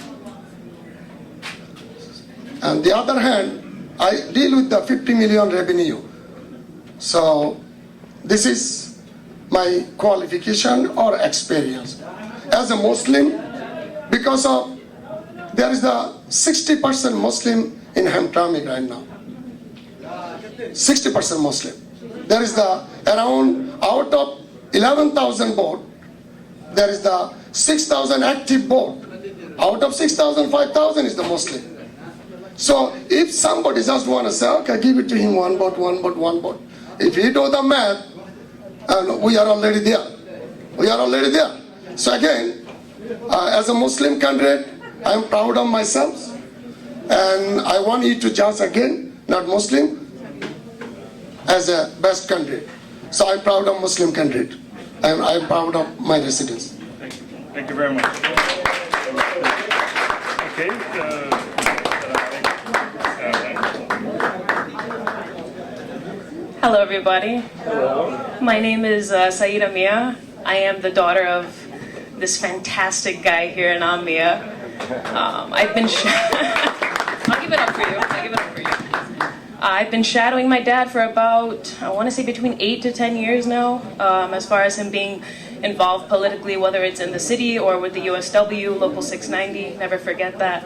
And the other hand, I deal with the 50 million revenue. So this is my qualification or experience. As a Muslim, because of there is the 60% Muslim in Hamtramck right now. 60% Muslim. There is the around out of 11,000 board, there is the 6,000 active board. Out of 6,000, 5,000 is the Muslim. So if somebody just want to say, okay, give it to him one vote. If he do the math, and we are already there. So again, as a Muslim candidate, I am proud of myself, and I want you to judge again, not Muslim, as a best candidate. So I'm proud of Muslim candidate. I'm proud of my residents. Thank you. Thank you very much. Okay. Hello, everybody. My name is Saiida Miah. I am the daughter of this fantastic guy here, Anam Miah. I've been. I'll give it up for you. I'll give it up for you. I've been shadowing my dad for about, I want to say, between 8 to 10 years now, as far as him being involved politically, whether it's in the city or with the USW, Local 690, never forget that.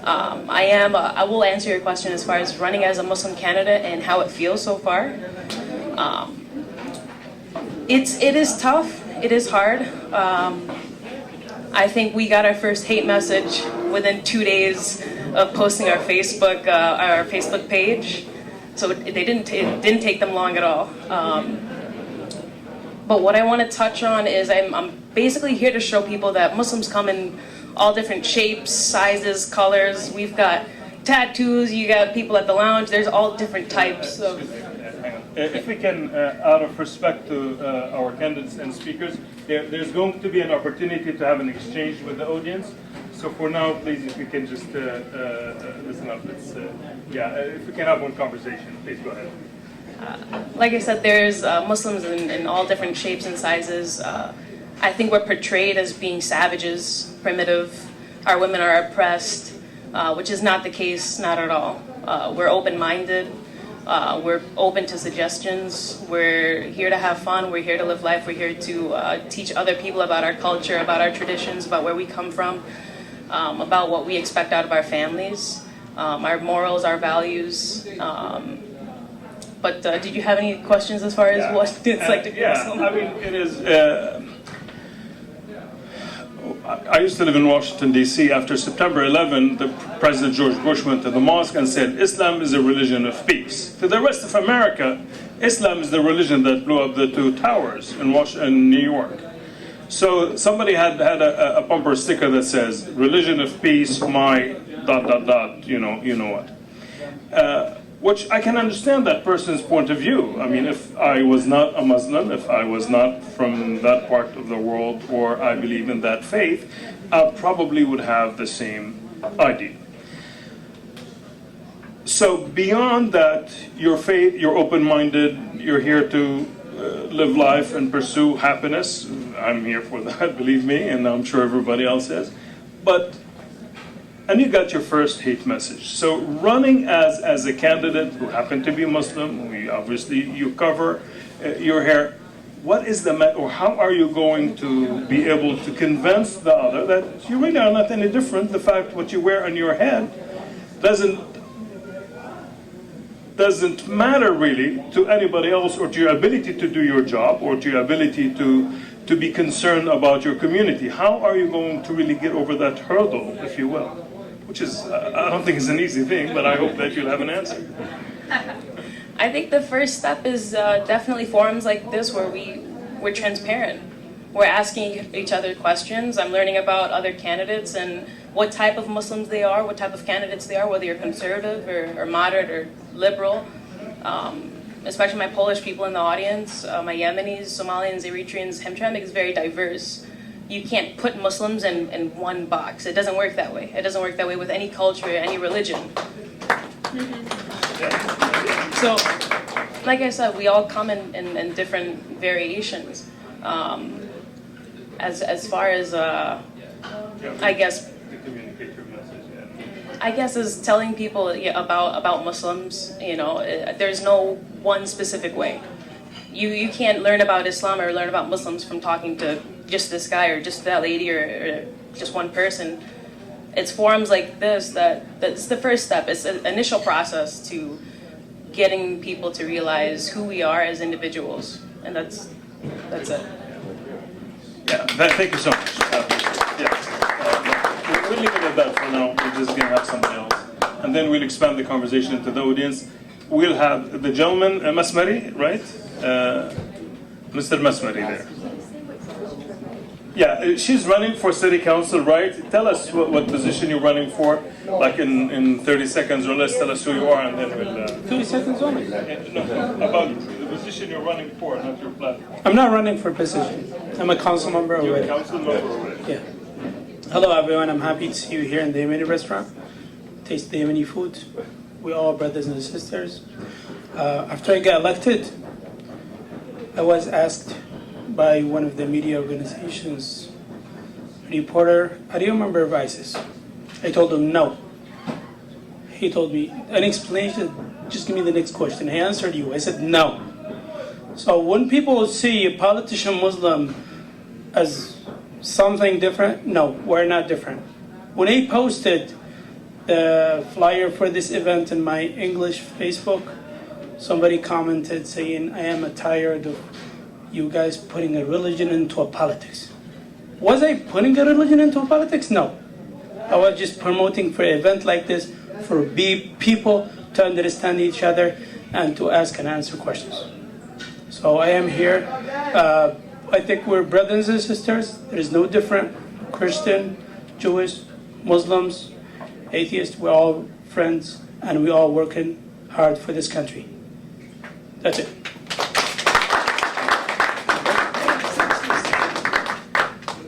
I will answer your question as far as running as a Muslim candidate and how it feels so far. It is tough, it is hard. I think we got our first hate message within 2 days of posting our Facebook page. So it didn't take them long at all. But what I want to touch on is I'm basically here to show people that Muslims come in all different shapes, sizes, colors. We've got tattoos, you got people at the lounge, there's all different types of... If we can, out of respect to our candidates and speakers, there's going to be an opportunity to have an exchange with the audience. So for now, please, if we can just listen up. If we can have one conversation, please go ahead. Like I said, there's Muslims in all different shapes and sizes. I think we're portrayed as being savages, primitive. Our women are oppressed, which is not the case, not at all. We're open-minded. We're open to suggestions. We're here to have fun. We're here to live life. We're here to teach other people about our culture, about our traditions, about where we come from, about what we expect out of our families, our morals, our values. But did you have any questions as far as what it's like to be Muslim? I mean, it is... I used to live in Washington, D.C. After September 11, President George Bush went to the mosque and said, Islam is a religion of peace. To the rest of America, Islam is the religion that blew up the two towers in New York. So somebody had a bumper sticker that says, religion of peace, my ... you know what. Which I can understand that person's point of view. I mean, if I was not a Muslim, if I was not from that part of the world, or I believe in that faith, I probably would have the same idea. So beyond that, your faith, you're open-minded, you're here to live life and pursue happiness. I'm here for that, believe me, and I'm sure everybody else is. And you got your first hate message. So running as a candidate who happened to be Muslim, you cover your hair. What is or how are you going to be able to convince the other that you really are not any different? The fact what you wear on your head doesn't matter really to anybody else, or to your ability to do your job, or to your ability to be concerned about your community. How are you going to really get over that hurdle, if you will? Which is, I don't think it's an easy thing, but I hope that you'll have an answer. I think the first step is definitely forums like this where we're transparent. We're asking each other questions. I'm learning about other candidates and what type of Muslims they are, what type of candidates they are, whether you're conservative or moderate or liberal. Especially my Polish people in the audience, my Yemenis, Somalians, Eritreans. Hamtramck is very diverse. You can't put Muslims in one box. It doesn't work that way. It doesn't work that way with any culture, any religion. So, like I said, we all come in different variations. As far as, I guess is telling people about Muslims. There's no one specific way. You can't learn about Islam or learn about Muslims from talking to just this guy or just that lady or just one person. It's forums like this that's the first step. It's an initial process to getting people to realize who we are as individuals, and that's it. Yeah, thank you so much. We'll leave it at that for now. We're just going to have somebody else. And then we'll expand the conversation into the audience. We'll have the gentleman, Almasmari, right? Mr. Almasmari there. Yeah, she's running for city council, right? Tell us what position you're running for, like in 30 seconds or less. Tell us who you are, and then we'll. 30 seconds only. No, about the position you're running for, not your platform. I'm not running for position. I'm a council member You're a already. council member already. Yeah. Hello everyone, I'm happy to see you here in the Yemeni restaurant. Taste the Yemeni food. We're all brothers and sisters. After I got elected, I was asked by one of the media organizations, reporter, are you a member of ISIS? I told him no. He told me, an explanation, just give me the next question. I answered you, I said no. So when people see a politician Muslim as something different, no, we're not different. When I posted the flyer for this event in my English Facebook, somebody commented saying, I am tired of you guys putting a religion into a politics. Was I putting a religion into a politics? No. I was just promoting for an event like this for people to understand each other and to ask and answer questions. So I am here. I think we're brothers and sisters. There is no different. Christian, Jewish, Muslims, atheists, we're all friends and we're all working hard for this country. That's it.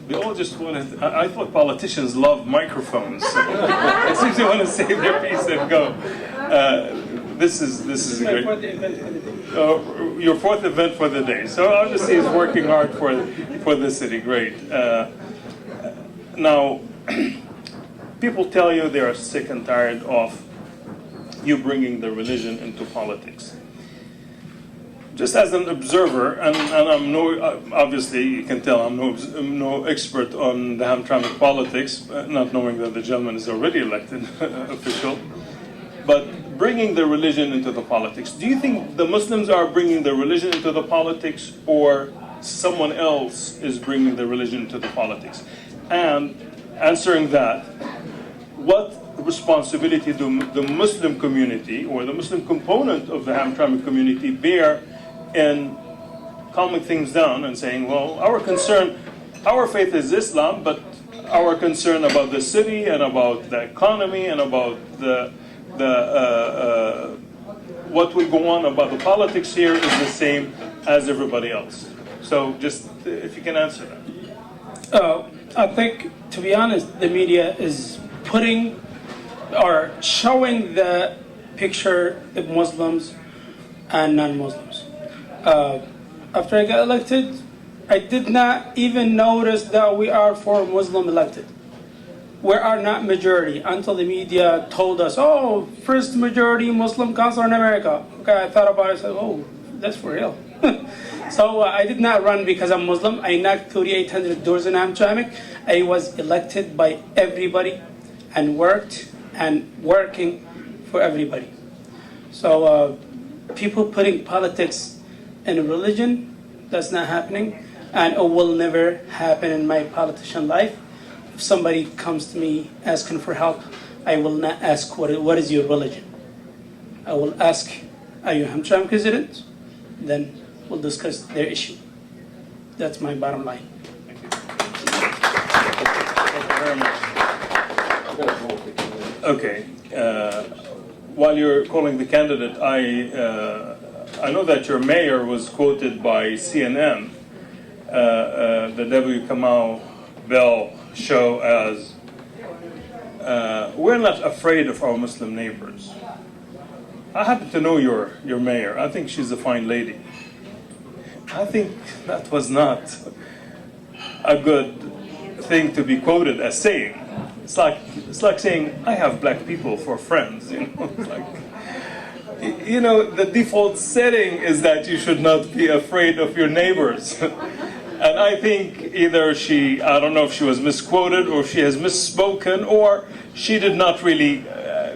We all just wanted. I thought politicians love microphones. So it seems they want to save their piece and go. This is a great. Your fourth event for the day. So obviously he's working hard for the city. Great. Now, people tell you they are sick and tired of you bringing the religion into politics. Just as an observer, and I'm obviously you can tell I'm no expert on the Hamtramck politics, not knowing that the gentleman is already elected official, but bringing the religion into the politics. Do you think the Muslims are bringing the religion into the politics, or someone else is bringing the religion into the politics? And answering that, what responsibility do the Muslim community or the Muslim component of the Hamtramck community bear in calming things down and saying, well, our faith is Islam, but our concern about the city and about the economy and about what will go on about the politics here is the same as everybody else. So just if you can answer that. I think, to be honest, the media is putting or showing the picture of Muslims and non-Muslims. After I got elected, I did not even notice that we are 4 Muslim elected. We are not majority until the media told us, oh, first majority Muslim council in America. Okay, I thought about it, I said, oh, that's for real. So I did not run because I'm Muslim. I knocked 3,800 doors in Hamtramck. I was elected by everybody and worked and working for everybody. So people putting politics in religion, that's not happening, and it will never happen in my politician life. If somebody comes to me asking for help, I will not ask what is your religion. I will ask, are you Hamtramck resident? Then we'll discuss their issue. That's my bottom line. Thank you. Thank you very much. Okay. While you're calling the candidate, I know that your mayor was quoted by CNN, the W. Kamal Bell show as, we're not afraid of our Muslim neighbors. I happen to know your mayor. I think she's a fine lady. I think that was not a good thing to be quoted as saying. It's like saying, I have black people for friends, you know. It's like, you know, the default setting is that you should not be afraid of your neighbors. And I think either I don't know if she was misquoted or she has misspoken or she did not really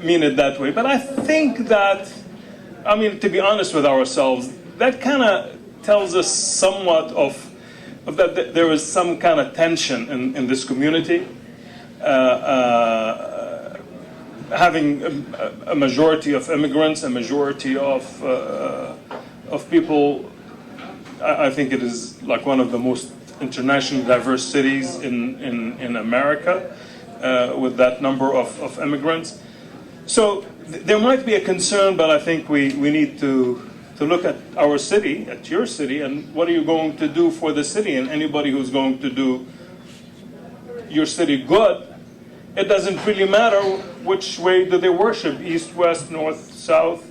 mean it that way. But I think that, I mean, to be honest with ourselves, that kind of tells us somewhat of that there is some kind of tension in this community. Having a majority of immigrants, a majority of people, I think it is like one of the most internationally diverse cities in America with that number of immigrants. So there might be a concern, but I think we need to look at our city, at your city, and what are you going to do for the city? And anybody who's going to do your city good, it doesn't really matter which way do they worship, east, west, north, south,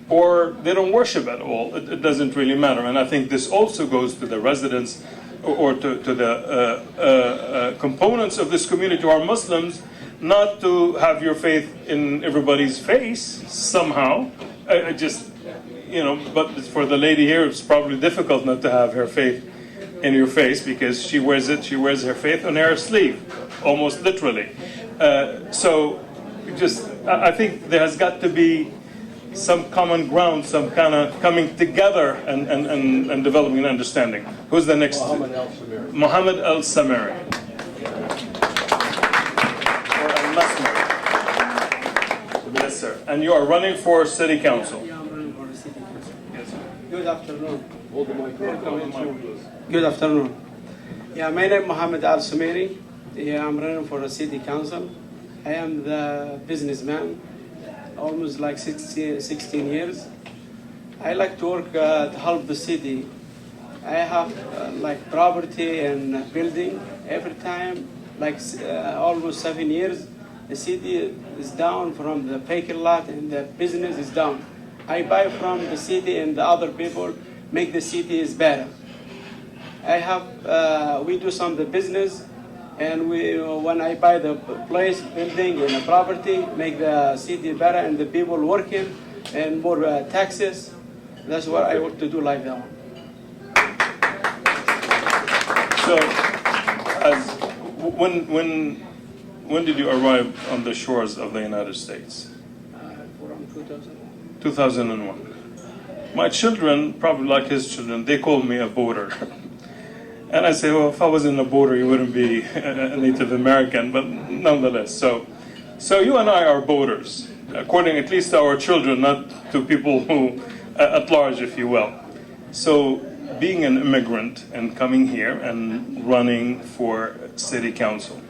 or they don't worship at all. It doesn't really matter. And I think this also goes to the residents or to the components of this community who are Muslims, not to have your faith in everybody's face somehow. But for the lady here, it's probably difficult not to have her faith in your face because she wears her faith on her sleeve, almost literally. I think there has got to be some common ground, some kind of coming together and developing an understanding. Who's the next? Mohammed Alsomiri. Mohammed Alsomiri. Or Almasmari. Yes, sir. And you are running for city council. Yeah, I'm running for the city council. Yes, sir. Good afternoon. Good afternoon. Yeah, my name is Mohammed Alsomiri. Yeah, I'm running for the city council. I am the businessman, almost like 16 years. I like to work to help the city. I have like property and building. Every time, almost 7 years, the city is down from the vacant lot and the business is down. I buy from the city and the other people make the city is better. We do some of the business, and when I buy the place, building, and the property, make the city better and the people working and more taxes. That's what I want to do like that. So, when did you arrive on the shores of the United States? From 2001. 2001. My children, probably like his children, they call me a voter. And I say, well, if I wasn't a voter, you wouldn't be a Native American, but nonetheless. So you and I are voters, according at least to our children, not to people who, at large, if you will. So being an immigrant and coming here and running for city council,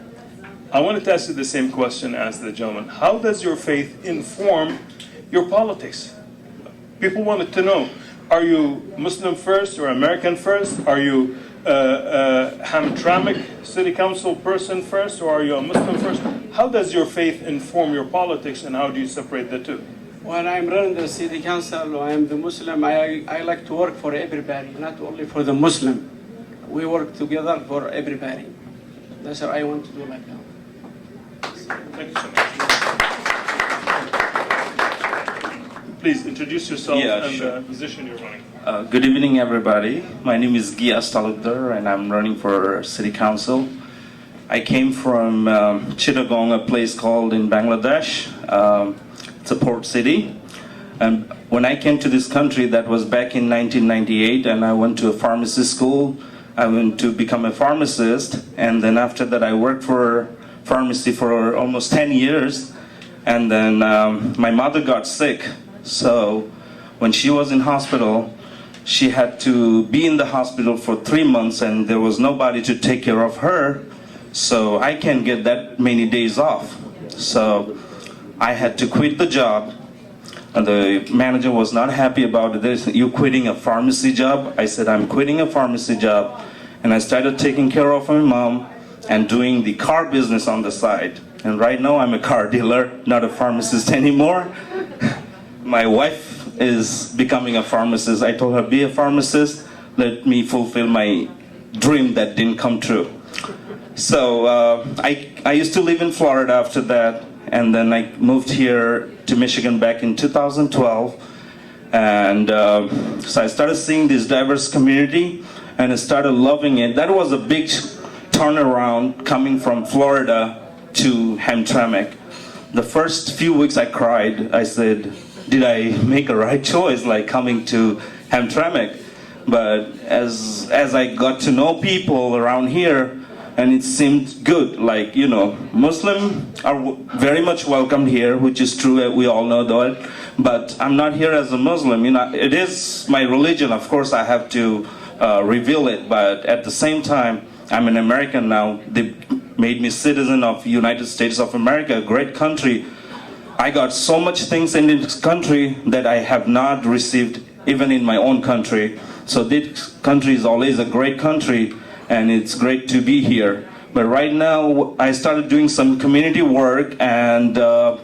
I wanted to ask you the same question as the gentleman. How does your faith inform your politics? People wanted to know, are you Muslim first or American first? Are you Hamtramck city council person first, or are you a Muslim first? How does your faith inform your politics, and how do you separate the two? When I'm running the city council, I am the Muslim. I like to work for everybody, not only for the Muslim. We work together for everybody. That's what I want to do like that. Thank you so much. Please introduce yourself and the position you're running. Good evening, everybody. My name is Gias Talukder, and I'm running for City Council. I came from Chittagong, a place called in Bangladesh. It's a port city. And when I came to this country, that was back in 1998, and I went to a pharmacy school. I went to become a pharmacist, and then after that, I worked for pharmacy for almost 10 years. And then my mother got sick. So when she was in hospital, she had to be in the hospital for 3 months, and there was nobody to take care of her. So I can't get that many days off. So I had to quit the job. And the manager was not happy about this. You quitting a pharmacy job? I said, I'm quitting a pharmacy job. And I started taking care of my mom and doing the car business on the side. And right now I'm a car dealer, not a pharmacist anymore. My wife is becoming a pharmacist. I told her, be a pharmacist, let me fulfill my dream that didn't come true. So I used to live in Florida after that, and then I moved here to Michigan back in 2012. And so I started seeing this diverse community, and I started loving it. That was a big turnaround coming from Florida to Hamtramck. The first few weeks I cried. I said, did I make a right choice, like coming to Hamtramck? But as I got to know people around here, and it seemed good, like, you know, Muslim are very much welcomed here, which is true, we all know that. But I'm not here as a Muslim, you know, it is my religion. Of course, I have to reveal it, but at the same time, I'm an American now. They made me citizen of United States of America, a great country. I got so much things in this country that I have not received even in my own country. So this country is always a great country, and it's great to be here. But right now, I started doing some community work, and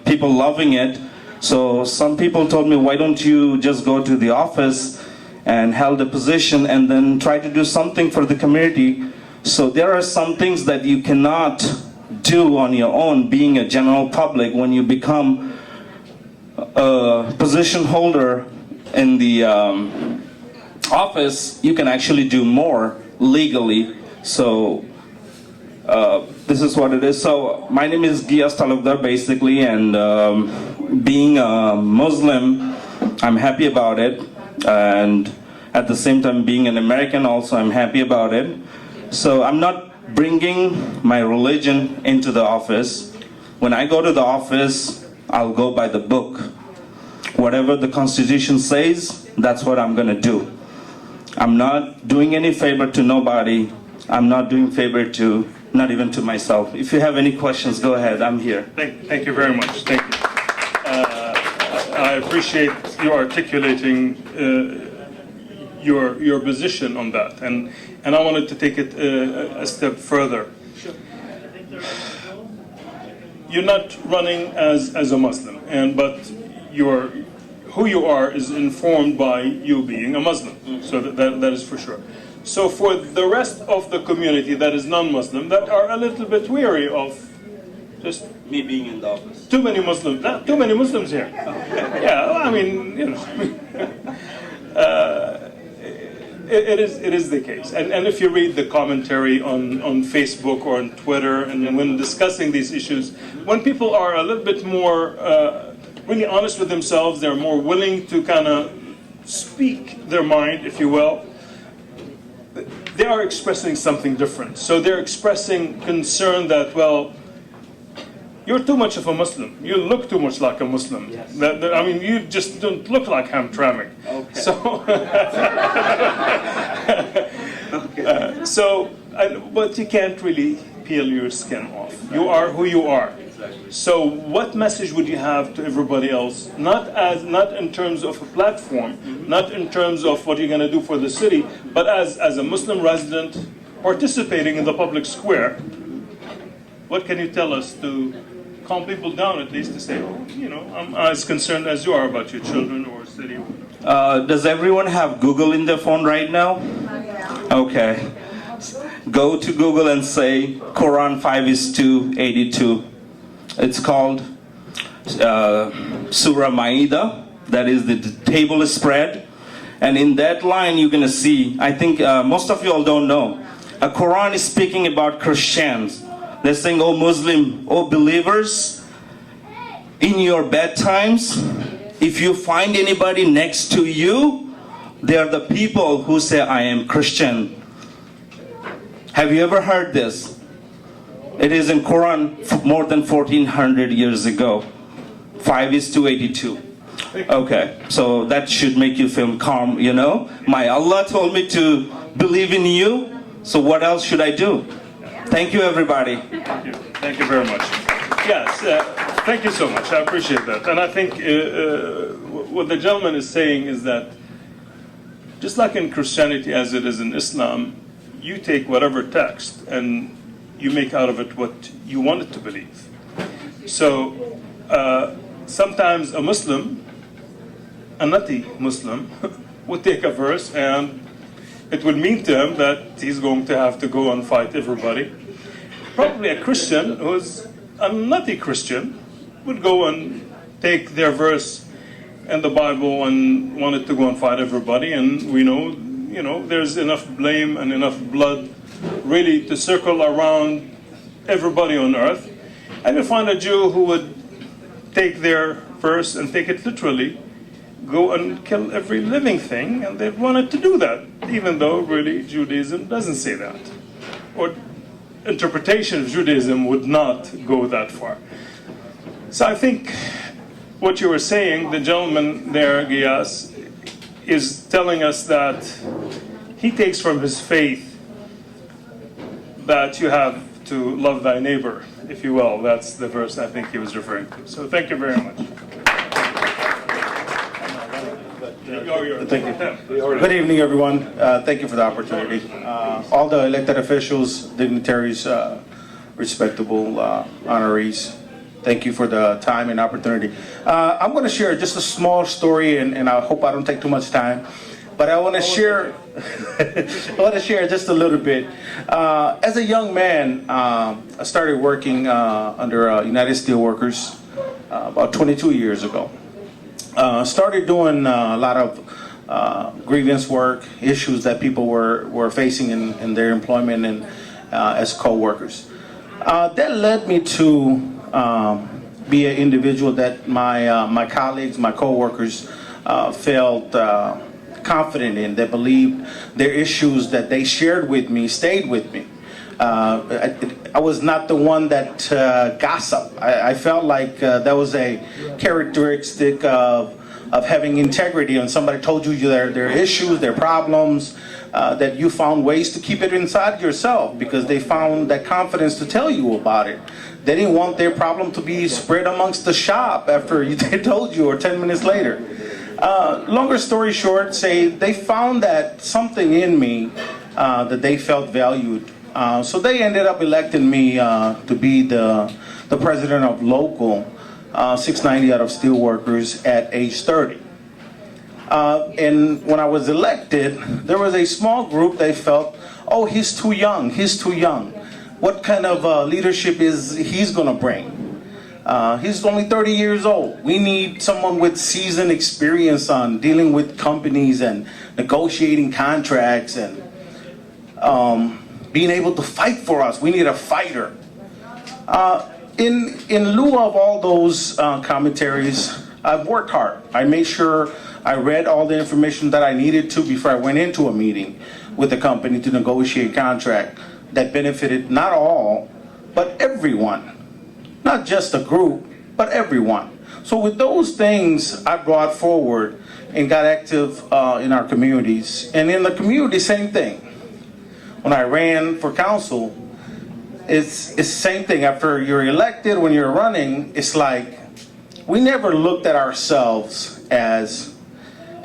people loving it. So some people told me, why don't you just go to the office and held a position and then try to do something for the community. So there are some things that you cannot do on your own, being a general public. When you become a position holder in the office, you can actually do more legally. So this is what it is. So my name is Gias Talukder, basically, and being a Muslim, I'm happy about it. And at the same time, being an American also, I'm happy about it. So I'm not bringing my religion into the office. When I go to the office, I'll go by the book. Whatever the Constitution says, that's what I'm going to do. I'm not doing any favor to nobody. I'm not doing favor to, not even to myself. If you have any questions, go ahead. I'm here. Thank you very much. Thank you. I appreciate you articulating your position on that, and I wanted to take it a step further. Sure. You're not running as a Muslim, but who you are is informed by you being a Muslim. So that is for sure. So for the rest of the community that is non-Muslim, that are a little bit weary of just Me being in the office. too many Muslims here. Yeah, I mean, you know, it is the case. And if you read the commentary on Facebook or on Twitter, and when discussing these issues, when people are a little bit more really honest with themselves, they're more willing to kind of speak their mind, if you will, they are expressing something different. So they're expressing concern that, well, you're too much of a Muslim. You look too much like a Muslim. Yes. I mean, you just don't look like Hamtramck. Okay. So, but you can't really peel your skin off. You are who you are. Exactly. So, what message would you have to everybody else? Not in terms of a platform, not in terms of what you're going to do for the city, but as a Muslim resident participating in the public square. What can you tell us to calm people down, at least to say, oh, you know, I'm as concerned as you are about your children or city? Does everyone have Google in their phone right now? Okay. Go to Google and say Quran 5:82. It's called Surah Maida. That is the table spread. And in that line, you're going to see, I think most of you all don't know, a Quran is speaking about Christians. They're saying, oh Muslim, oh believers, in your bad times, if you find anybody next to you, they are the people who say, I am Christian. Have you ever heard this? It is in Quran more than 1400 years ago. 5:82. Okay, so that should make you feel calm, you know? My Allah told me to believe in you, so what else should I do? Thank you, everybody. Thank you. Thank you very much. Yes, thank you so much. I appreciate that. And I think what the gentleman is saying is that just like in Christianity as it is in Islam, you take whatever text and you make out of it what you want it to believe. So sometimes a Muslim, a nutty Muslim, would take a verse and it would mean to him that he's going to have to go and fight everybody. Probably a Christian who's a nutty Christian would go and take their verse in the Bible and wanted to go and fight everybody. And we know, you know, there's enough blame and enough blood really to circle around everybody on earth. And you find a Jew who would take their verse and take it literally, go and kill every living thing, and they wanted to do that, even though really Judaism doesn't say that. Or interpretation of Judaism would not go that far. So I think what you were saying, the gentleman there, Gias, is telling us that he takes from his faith that you have to love thy neighbor, if you will. That's the verse I think he was referring to. So thank you very much. Thank you. Good evening, everyone. Thank you for the opportunity. All the elected officials, dignitaries, respectable honorees, thank you for the time and opportunity. I'm going to share just a small story, and I hope I don't take too much time. But I want to share, just a little bit. As a young man, I started working under United Steelworkers about 22 years ago. Started doing a lot of grievance work, issues that people were facing in their employment and as co-workers. That led me to be an individual that my colleagues, my co-workers felt confident in, that believed their issues that they shared with me stayed with me. I was not the one that gossiped. I felt like that was a characteristic of having integrity. When somebody told you their issues, their problems, that you found ways to keep it inside yourself because they found that confidence to tell you about it. They didn't want their problem to be spread amongst the shop after they told you or 10 minutes later. Longer story short, they found that something in me that they felt valued. So they ended up electing me to be the president of Local 690 out of Steelworkers at age 30. And when I was elected, there was a small group they felt, oh, he's too young. What kind of leadership is he's going to bring? He's only 30 years old. We need someone with seasoned experience on dealing with companies and negotiating contracts and being able to fight for us. We need a fighter. In lieu of all those commentaries, I've worked hard. I made sure I read all the information that I needed to before I went into a meeting with the company to negotiate a contract that benefited not all, but everyone. Not just a group, but everyone. So with those things, I brought forward and got active in our communities. And in the community, same thing. When I ran for council, it's the same thing. After you're elected, when you're running, it's like we never looked at ourselves as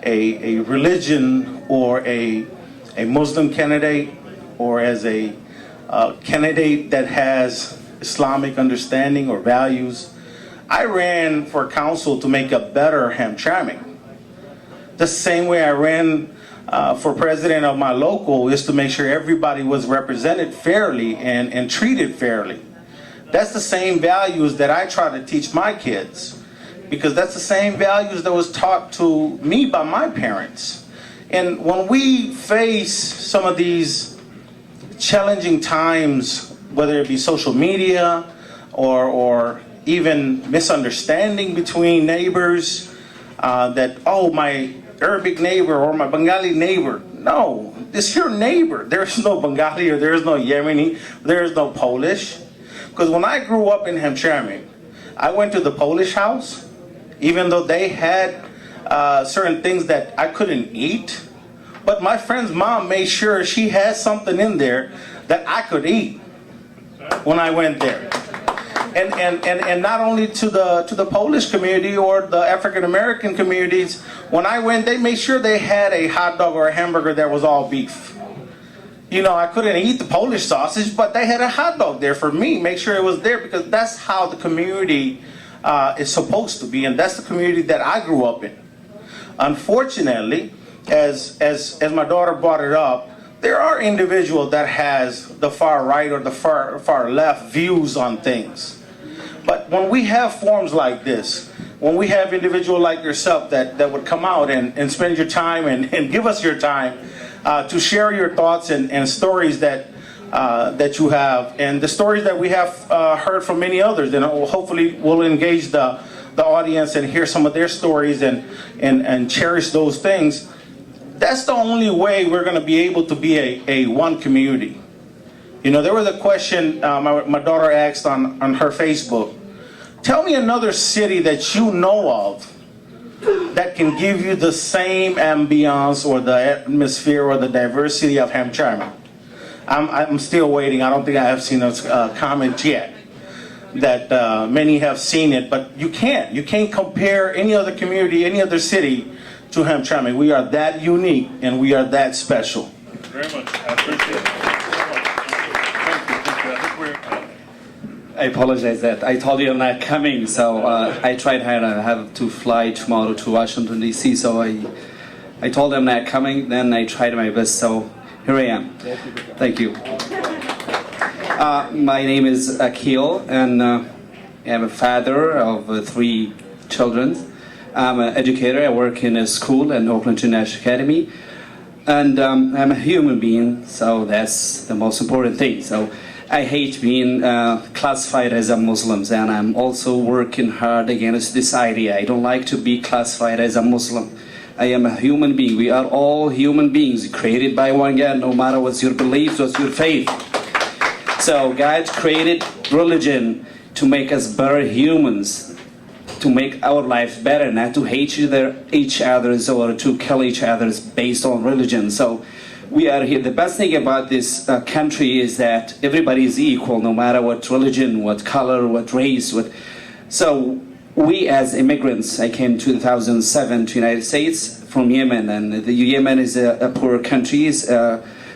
a religion or a Muslim candidate or as a candidate that has Islamic understanding or values. I ran for council to make a better Hamtramck. The same way I ran for president of my local is to make sure everybody was represented fairly and treated fairly. That's the same values that I try to teach my kids, because that's the same values that was taught to me by my parents. And when we face some of these challenging times, whether it be social media or even misunderstanding between neighbors, that, oh, my Arabic neighbor or my Bengali neighbor. No, it's your neighbor. There's no Bengali or there's no Yemeni, there's no Polish. Because when I grew up in Hamtramck, I went to the Polish house, even though they had certain things that I couldn't eat. But my friend's mom made sure she had something in there that I could eat when I went there. And not only to the Polish community or the African American communities, when I went, they made sure they had a hot dog or a hamburger that was all beef. You know, I couldn't eat the Polish sausage, but they had a hot dog there for me. Make sure it was there, because that's how the community is supposed to be, and that's the community that I grew up in. Unfortunately, as my daughter brought it up, there are individuals that has the far right or the far left views on things. But when we have forums like this, when we have individuals like yourself that would come out and spend your time and give us your time to share your thoughts and stories that you have, and the stories that we have heard from many others, and hopefully we'll engage the audience and hear some of their stories and cherish those things. That's the only way we're going to be able to be a one community. You know, there was a question my daughter asked on her Facebook. Tell me another city that you know of that can give you the same ambiance or the atmosphere or the diversity of Hamtramck. I'm still waiting. I don't think I have seen a comment yet that many have seen it, but you can't. You can't compare any other community, any other city to Hamtramck. We are that unique and we are that special. Very much. I appreciate it. Thank you. I think we're... I apologize that I told you I'm not coming, so I tried hard. I have to fly tomorrow to Washington, D.C., so I told them I'm not coming, then I tried my best, so here I am. Thank you. My name is Akil, and I'm a father of 3 children. I'm an educator. I work in a school at Oakland International Academy. And I'm a human being, so that's the most important thing. So I hate being classified as a Muslim, and I'm also working hard against this idea. I don't like to be classified as a Muslim. I am a human being. We are all human beings created by one God, no matter what's your beliefs, what's your faith. So God created religion to make us better humans, to make our lives better, not to hate each other or to kill each other based on religion. So we are here. The best thing about this country is that everybody is equal, no matter what religion, what color, what race. So we as immigrants, I came 2007 to the United States from Yemen, and Yemen is a poor country. It's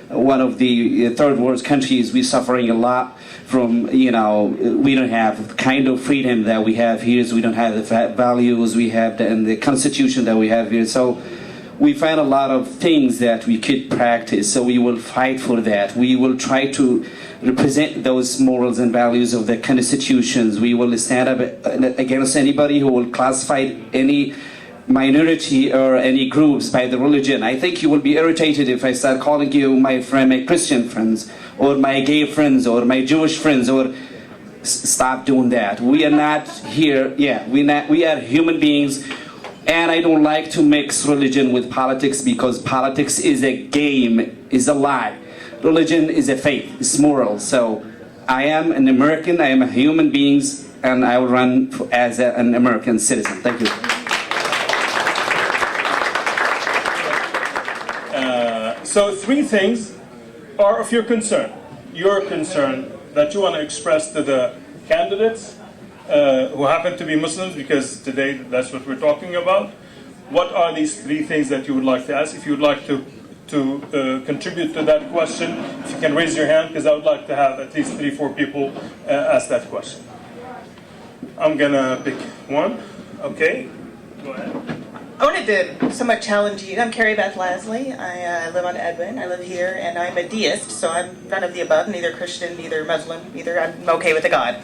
one of the third world countries. We're suffering a lot from, we don't have the kind of freedom that we have here. So we don't have the values we have and the constitution that we have here. So we find a lot of things that we could practice. So we will fight for that. We will try to represent those morals and values of the constitutions. We will stand up against anybody who will classify any minority or any groups by the religion. I think you will be irritated if I start calling you my Christian friends, or my gay friends, or my Jewish friends, or stop doing that. We are not here, we are human beings, and I don't like to mix religion with politics, because politics is a game, is a lie. Religion is a faith, it's moral. So I am an American, I am a human being, and I will run as an American citizen. Thank you. So 3 things are of your concern that you want to express to the candidates who happen to be Muslims, because today that's what we're talking about. What are these 3 things that you would like to ask? If you would like to contribute to that question, if you can raise your hand, because I would like to have at least 3-4 people ask that question. I'm gonna pick one. Okay, go ahead. I wanted to somewhat challenge you. I'm Beth Lasley. I live on Edwin. I live here, and I'm a deist, so I'm none of the above, neither Christian, neither Muslim, neither. I'm okay with a God.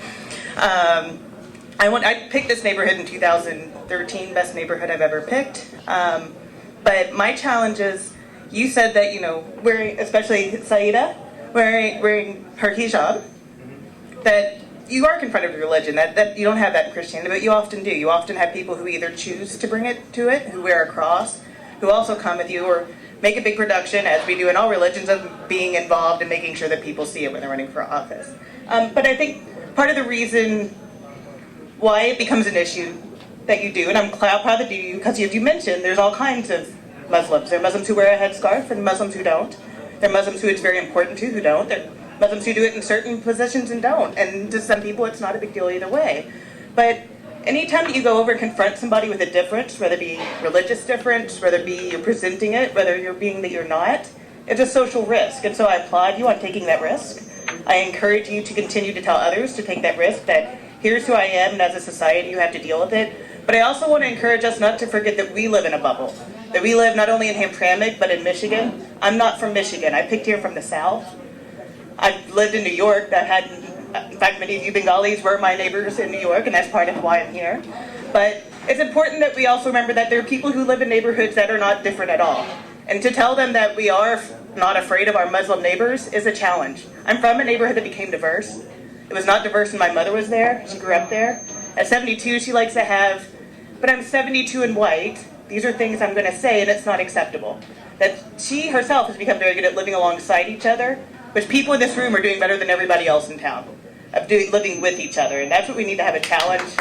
I picked this neighborhood in 2013, best neighborhood I've ever picked. But my challenge is, you said that, wearing, especially Saiida, wearing her hijab, that you are confronted with religion, that you don't have that in Christianity, but you often do. You often have people who either choose to bring it to it, who wear a cross, who also come with you, or make a big production, as we do in all religions, of being involved and making sure that people see it when they're running for office. But I think part of the reason why it becomes an issue that you do, and I'm proud that you do, because as you mentioned, there's all kinds of Muslims. There are Muslims who wear a headscarf and Muslims who don't. There are Muslims who it's very important to who don't. There are Muslims who do it in certain positions and don't. And to some people, it's not a big deal either way. But anytime that you go over and confront somebody with a difference, whether it be religious difference, whether it be you're presenting it, whether you're being that you're not, it's a social risk. And so I applaud you on taking that risk. I encourage you to continue to tell others to take that risk, that here's who I am, and as a society, you have to deal with it. But I also want to encourage us not to forget that we live in a bubble. That we live not only in Hamtramck, but in Michigan. I'm not from Michigan. I picked here from the South. I've lived in New York. In fact, many of you Bengalis were my neighbors in New York, and that's part of why I'm here. But it's important that we also remember that there are people who live in neighborhoods that are not different at all. And to tell them that we are not afraid of our Muslim neighbors is a challenge. I'm from a neighborhood that became diverse. It was not diverse when my mother was there. She grew up there. At 72, she likes to have, but I'm 72 and white. These are things I'm going to say, and it's not acceptable. That she herself has become very good at living alongside each other, which people in this room are doing better than everybody else in town, of living with each other. And that's what we need to have a challenge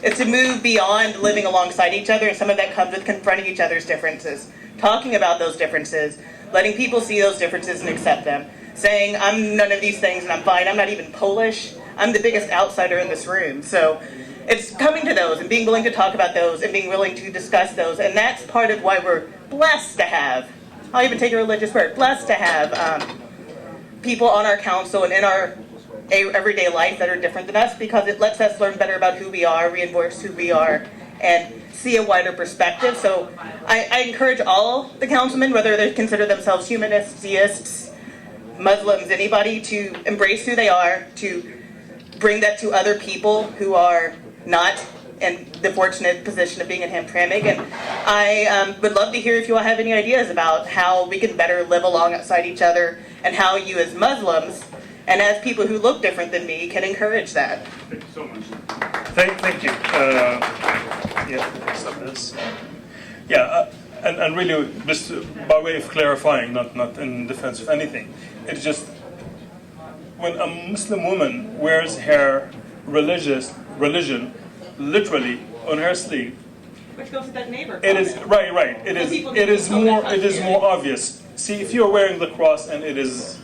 is to move beyond living alongside each other, and some of that comes with confronting each other's differences, talking about those differences, letting people see those differences and accept them, saying, I'm none of these things and I'm fine, I'm not even Polish, I'm the biggest outsider in this room. So it's coming to those and being willing to talk about those and being willing to discuss those, and that's part of why we're blessed to have, I'll even take a religious word, blessed to have people on our council and in our everyday life that are different than us, because it lets us learn better about who we are, reinforce who we are, and see a wider perspective. So I encourage all the councilmen, whether they consider themselves humanists, deists, Muslims, anybody, to embrace who they are, to bring that to other people who are not in the fortunate position of being in Hamtramck. And I would love to hear if you all have any ideas about how we can better live alongside each other, and how you as Muslims and as people who look different than me can encourage that. Thank you so much. Thank you. And really, just by way of clarifying, not in defense of anything, it's just when a Muslim woman wears her religion literally on her sleeve, Which goes to that neighbor. it is right. It is more obvious. See, if you're wearing the cross and it is,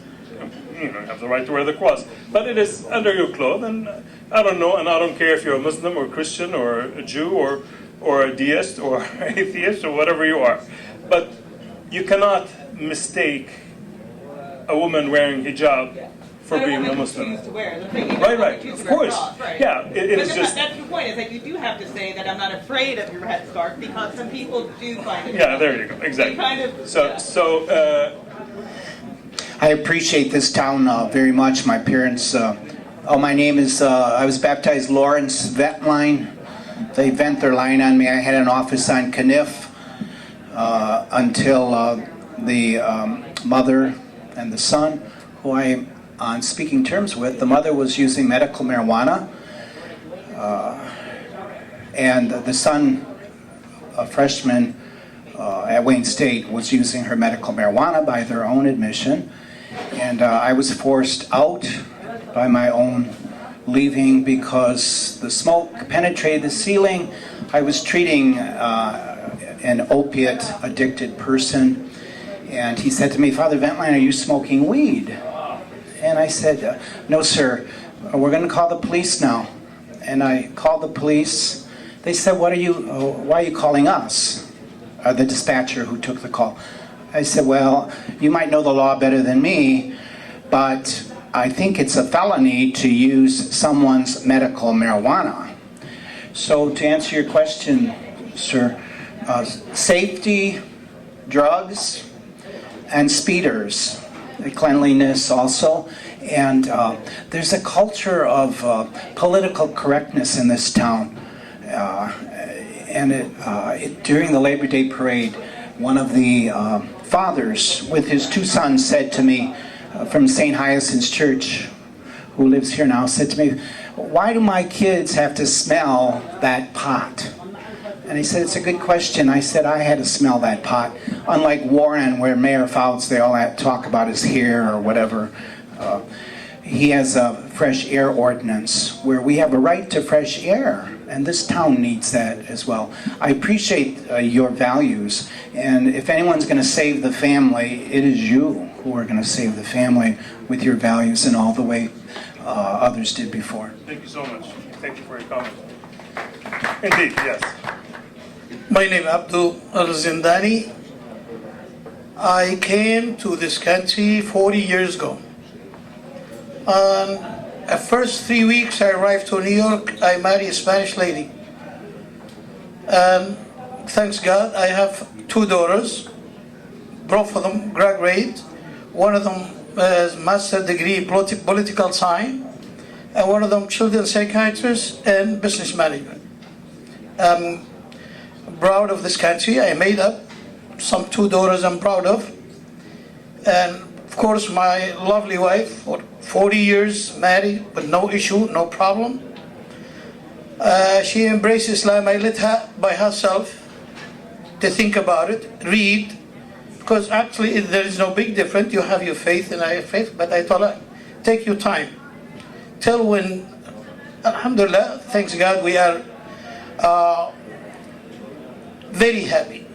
you have the right to wear the cross, but it is under your clothes, and I don't know, and I don't care if you're a Muslim or Christian or a Jew or a deist or atheist or whatever you are, but you cannot mistake a woman wearing hijab for being a Muslim. Right, of course. Yeah, it is just. That's the point. Is that you do have to say that I'm not afraid of your headscarf, because some people do find it. Yeah, there you go. Exactly. I appreciate this town very much. My parents, my name is, I was baptized Lawrence Ventline. They vent their line on me. I had an office on Caniff until the mother and the son, who I'm on speaking terms with. The mother was using medical marijuana, and the son, a freshman at Wayne State, was using her medical marijuana by their own admission. And I was forced out by my own leaving because the smoke penetrated the ceiling. I was treating an opiate-addicted person, and he said to me, Father Ventline, are you smoking weed? And I said, no, sir, we're going to call the police now. And I called the police. They said, why are you calling us? The dispatcher who took the call. I said, well, you might know the law better than me, but I think it's a felony to use someone's medical marijuana. So to answer your question, sir, safety, drugs, and speeders, cleanliness also, and there's a culture of political correctness in this town. During the Labor Day parade, one of the fathers with his two sons said to me, from St. Hyacinth's Church, who lives here now, said to me, why do my kids have to smell that pot? And he said, it's a good question. I said, I had to smell that pot. Unlike Warren, where Mayor Fouts, they all talk about his hair or whatever, he has a fresh air ordinance where we have a right to fresh air. And this town needs that as well. I appreciate your values. And if anyone's going to save the family, it is you who are going to save the family with your values in all the way others did before. Thank you so much. Thank you for your comment. Indeed, yes. My name is Abdul Al-Zindani. I came to this country 40 years ago. The first 3 weeks I arrived to New York, I married a Spanish lady. And thanks God, I have 2 daughters. Both of them graduate. One of them has master's degree in political science, and one of them children's psychiatrist and business management. I'm proud of this country. I made up some 2 daughters I'm proud of. And of course, my lovely wife, for 40 years married, but no issue, no problem. She embraced Islam. I let her by herself to think about it, read, because actually there is no big difference. You have your faith and I have faith, but I told her, take your time. Till when, alhamdulillah, thanks God, we are very happy.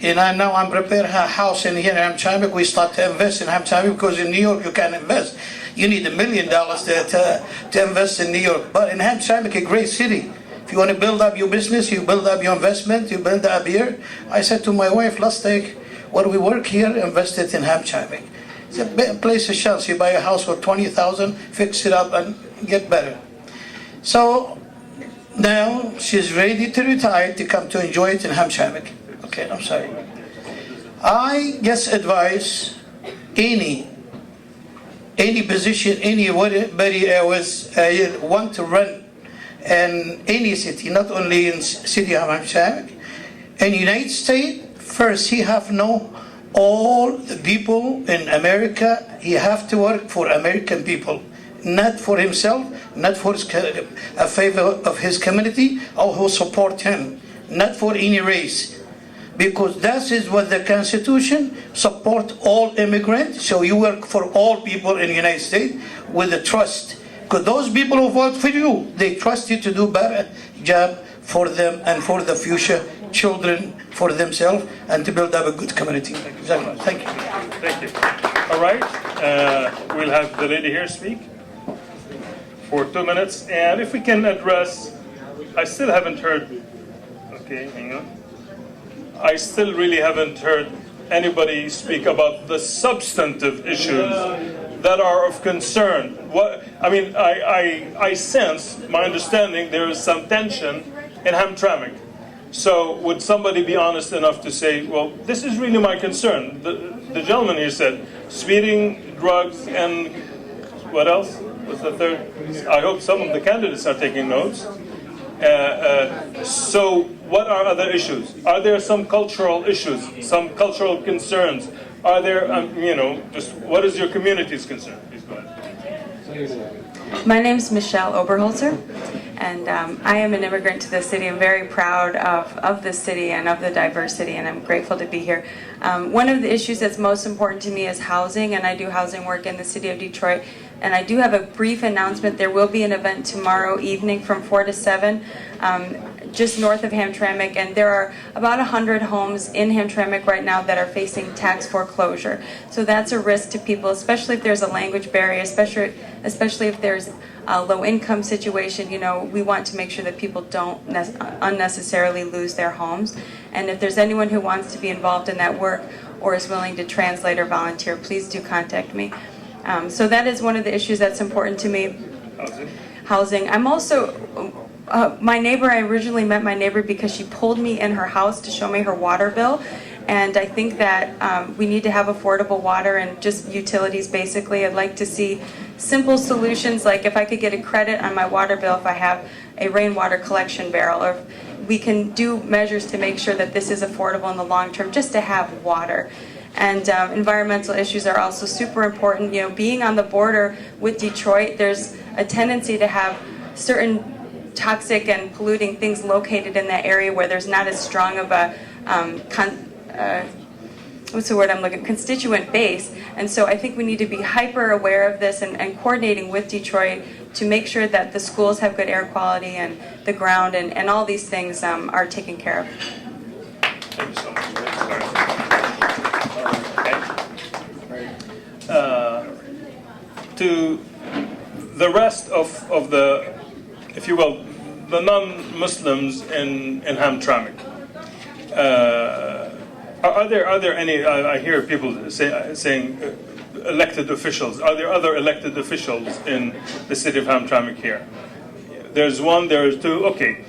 And now I'm preparing a house in here in Hamtramck. We start to invest in Hamtramck because in New York you can invest. You need $1 million to invest in New York. But in Hamtramck, a great city. If you want to build up your business, you build up your investment, you build up here. I said to my wife, let's take what we work here, invest it in Hamtramck. It's a place of chance. You buy a house for $20,000, fix it up and get better. So now she's ready to retire to come to enjoy it in Hamtramck. Okay, I'm sorry. I just advise any position, anybody want to run in any city, not only in city of Hamtramck, in United States, first he have to know all the people in America. He have to work for American people, not for himself, not for a favor of his community or who support him, not for any race. Because that is what the Constitution support all immigrants. So you work for all people in the United States with a trust. Because those people who vote for you, they trust you to do better job for them and for the future children, for themselves, and to build up a good community. Exactly. Thank you. Thank you. All right. We'll have the lady here speak for 2 minutes. And if we can address, I still haven't heard, okay, hang on. I still really haven't heard anybody speak about the substantive issues that are of concern. I sense, my understanding, there is some tension in Hamtramck. So would somebody be honest enough to say, well, this is really my concern. The gentleman here said, speeding, drugs, and what else? What's the third? I hope some of the candidates are taking notes. So what are other issues? Are there some cultural issues, some cultural concerns? Are there, just what is your community's concern? Please go ahead. My name is Michelle Oberholzer, and I am an immigrant to the city. I'm very proud of the city and of the diversity, and I'm grateful to be here. One of the issues that's most important to me is housing, and I do housing work in the city of Detroit. And I do have a brief announcement. There will be an event tomorrow evening from 4 to 7, just north of Hamtramck, and there are about 100 homes in Hamtramck right now that are facing tax foreclosure. So that's a risk to people, especially if there's a language barrier, especially if there's a low-income situation. We want to make sure that people don't unnecessarily lose their homes. And if there's anyone who wants to be involved in that work or is willing to translate or volunteer, please do contact me. So that is one of the issues that's important to me. Housing. I'm also, my neighbor, I originally met my neighbor because she pulled me in her house to show me her water bill. And I think that we need to have affordable water and just utilities basically. I'd like to see simple solutions, like if I could get a credit on my water bill if I have a rainwater collection barrel, or if we can do measures to make sure that this is affordable in the long term, just to have water. And environmental issues are also super important. Being on the border with Detroit, there's a tendency to have certain toxic and polluting things located in that area where there's not as strong of a constituent base. And so I think we need to be hyper aware of this and coordinating with Detroit to make sure that the schools have good air quality and the ground and all these things are taken care of. Thank you so much. To the rest of the, if you will, the non-Muslims in Hamtramck, are there any? I hear people saying elected officials. Are there other elected officials in the city of Hamtramck here? There's one. There's two. Okay.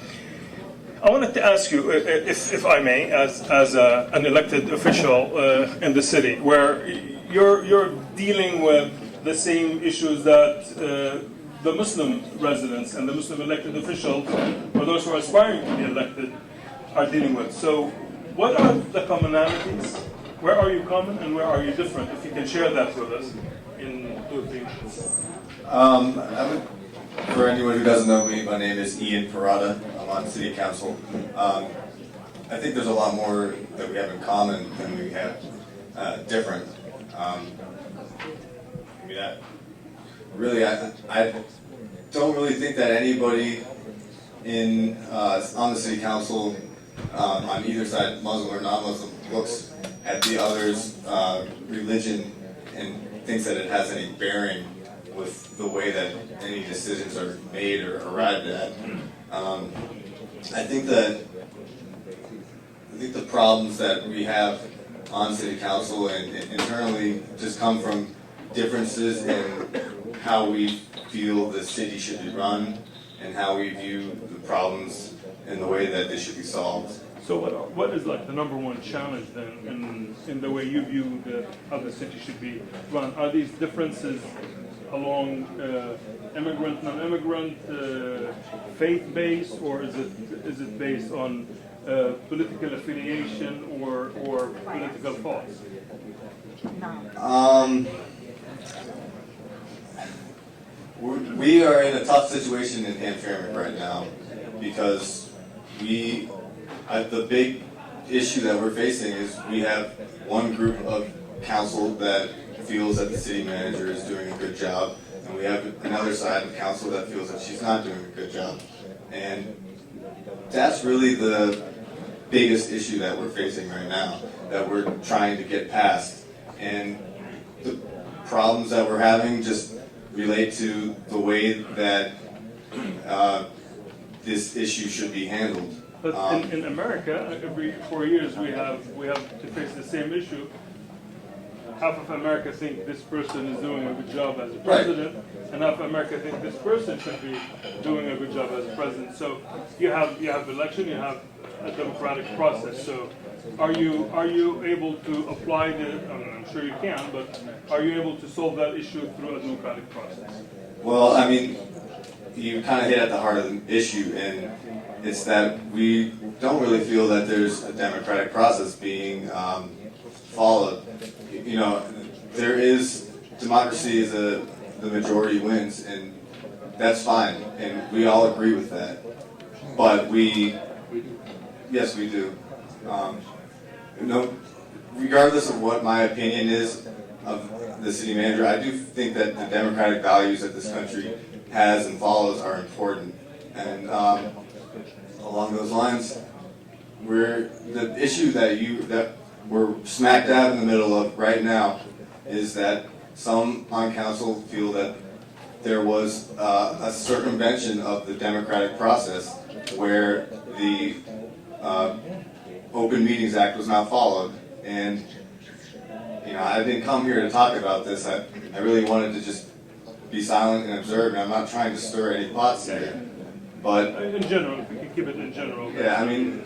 I wanted to ask you, if I may, as an elected official in the city, where you're dealing with the same issues that the Muslim residents and the Muslim elected officials, or those who are aspiring to be elected, are dealing with. So, what are the commonalities? Where are you common and where are you different? If you can share that with us in 2 or 3 minutes. For anyone who doesn't know me, my name is Ian Parada. I'm on City Council. I think there's a lot more that we have in common than we have different. I don't really think that anybody on the city council, on either side, Muslim or non-Muslim, looks at the other's religion and thinks that it has any bearing with the way that any decisions are made or arrived at. I think the problems that we have on city council and internally just come from differences in how we feel the city should be run and how we view the problems and the way that they should be solved. So what is like the number one challenge then in the way you view how the city should be run? Are these differences along immigrant, non-immigrant, faith-based, or is it based on political affiliation or political thoughts? We are in a tough situation in Hamtramck right now because the big issue that we're facing is we have one group of council that feels that the city manager is doing a good job, and we have another side of council that feels that she's not doing a good job. And that's really the biggest issue that we're facing right now, that we're trying to get past. And the problems that we're having just relate to the way that this issue should be handled. But in America, every 4 years we have to face the same issue. Half of America think this person is doing a good job as a president, and half of America think this person should be doing a good job as a president. So you have election, you have a democratic process. So are you able to apply I'm sure you can, but are you able to solve that issue through a democratic process? Well, I mean, you kind of hit at the heart of the issue, and it's that we don't really feel that there's a democratic process being followed. You know, there is democracy is the majority wins, and that's fine, and we all agree with that. But yes, we do. You know, regardless of what my opinion is of the city manager, I do think that the democratic values that this country has and follows are important. And along those lines, the issue that we're smack dab in the middle of right now is that some on council feel that there was a circumvention of the democratic process where the Open Meetings Act was not followed. And you know, I didn't come here to talk about this. I really wanted to just be silent and observe, and I'm not trying to stir any pots here. But in general, if we can keep it in general. Yeah, I mean,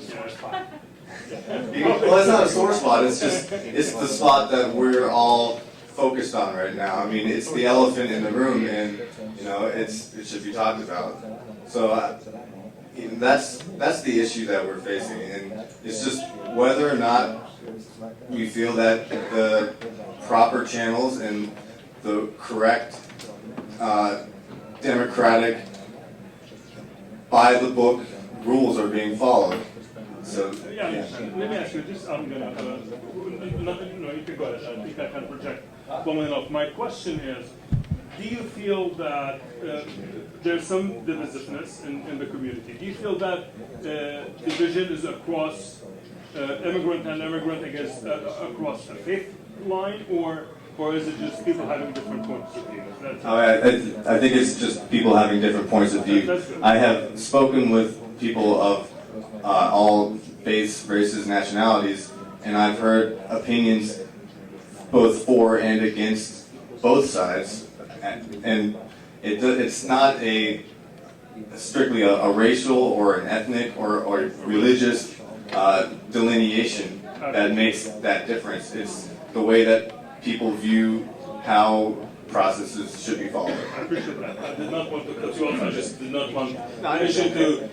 well, it's not a sore spot. It's the spot that we're all focused on right now. I mean, it's the elephant in the room, and you know, it should be talked about. So that's the issue that we're facing, and it's just whether or not we feel that the proper channels and the correct democratic, by-the-book rules are being followed. So, yeah. Let me ask you this. I'm gonna, you can go ahead. I think I can project long enough. My question is, do you feel that there's some divisiveness in the community? Do you feel that division is across immigrant and immigrant, I guess, across a faith line, or is it just people having different points of view? I think it's just people having different points of view. I have spoken with people of all faiths, races, nationalities, and I've heard opinions both for and against both sides. And it's not strictly a racial or an ethnic or religious delineation that makes that difference. It's the way that people view how processes should be followed. I appreciate that. I did not want to cut you off. I just did not want the issue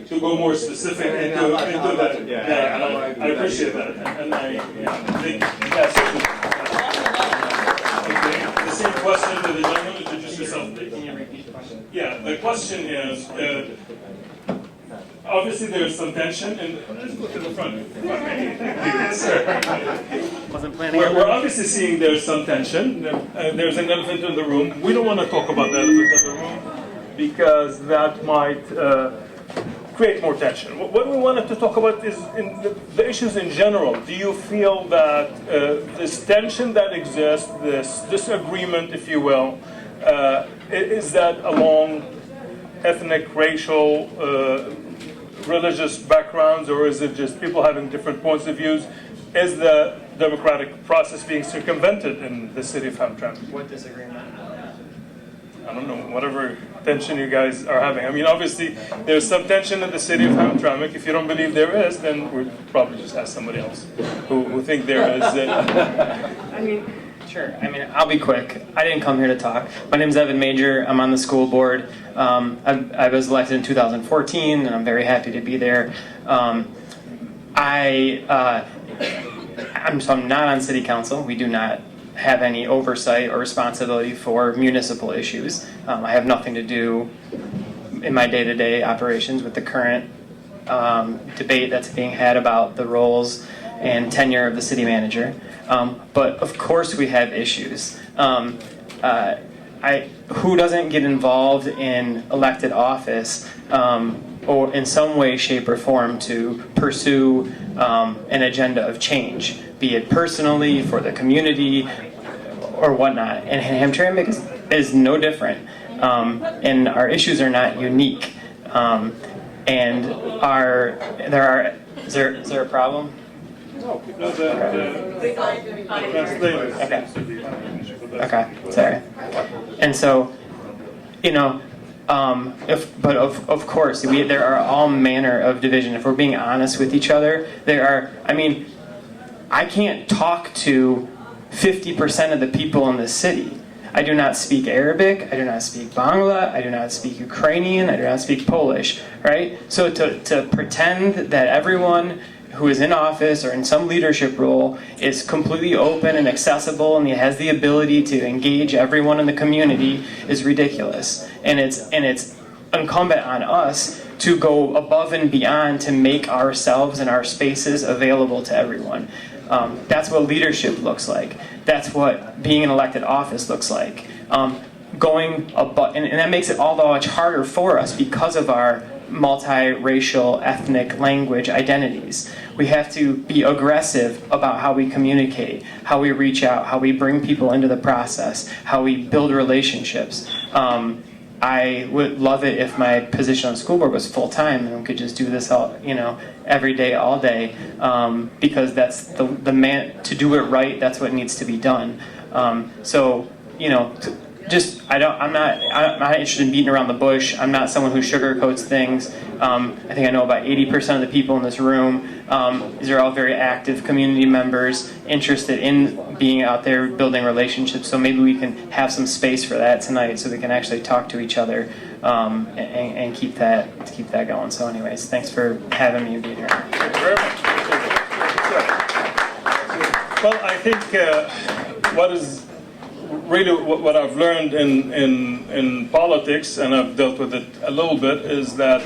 to go more specific into that. Yeah, I appreciate that. And I think that's the same question to the gentleman. Introduce yourself. Can you repeat the question? Yeah, the question is, obviously there's some tension, and let's go to the front. Wasn't planning. We're obviously seeing there's some tension. There's an elephant in the room. We don't want to talk about the elephant in the room because that might create more tension. What we wanted to talk about is in the issues in general. Do you feel that this tension that exists, this disagreement, if you will, is that along ethnic, racial, religious backgrounds, or is it just people having different points of views? Is the democratic process being circumvented in the city of Hamtramck? What disagreement? I don't know, whatever tension you guys are having. I mean, obviously, there's some tension in the city of Hamtramck. If you don't believe there is, then we'll probably just ask somebody else who think there is. I mean, sure. I mean, I'll be quick. I didn't come here to talk. My name's Evan Major. I'm on the school board. I was elected in 2014, and I'm very happy to be there. I'm not on city council. We do not have any oversight or responsibility for municipal issues. I have nothing to do in my day-to-day operations with the current debate that's being had about the roles and tenure of the city manager. But of course we have issues. Who doesn't get involved in elected office or in some way, shape, or form to pursue an agenda of change, be it personally, for the community, or whatnot. And Hamtramck is no different. And our issues are not unique. And is there a problem? No, the translator. Okay, sorry. And so, you know, of course, there are all manner of division. If we're being honest with each other, I can't talk to 50% of the people in the city. I do not speak Arabic, I do not speak Bangla, I do not speak Ukrainian, I do not speak Polish, right? So to pretend that everyone who is in office or in some leadership role is completely open and accessible and has the ability to engage everyone in the community is ridiculous. And it's incumbent on us to go above and beyond to make ourselves and our spaces available to everyone. That's what leadership looks like. That's what being in elected office looks like. Going above, and that makes it all that much harder for us because of our multiracial, ethnic, language identities. We have to be aggressive about how we communicate, how we reach out, how we bring people into the process, how we build relationships. I would love it if my position on the school board was full-time and we could just do this all, every day, all day, because that's the man to do it right. That's what needs to be done. I'm not interested in beating around the bush. I'm not someone who sugarcoats things. I think I know about 80% of the people in this room. These are all very active community members, interested in being out there building relationships. So maybe we can have some space for that tonight, so we can actually talk to each other and keep that going. So, anyways, thanks for having me be here. Thank you very much. Well, I think what I've learned in politics, and I've dealt with it a little bit, is that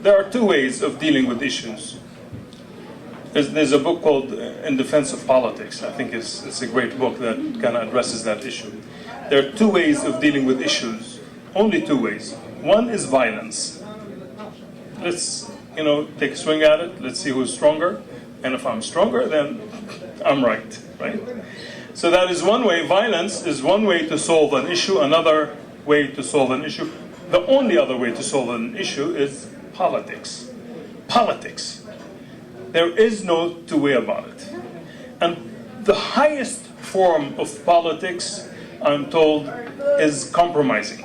there are two ways of dealing with issues. There's a book called In Defense of Politics. I think it's a great book that kind of addresses that issue. There are two ways of dealing with issues, only two ways. One is violence. Let's take a swing at it. Let's see who's stronger. And if I'm stronger, then I'm right? So that is one way. Violence is one way to solve an issue. Another way to solve an issue. The only other way to solve an issue is politics. Politics. There is no two way about it. And the highest form of politics, I'm told, is compromising.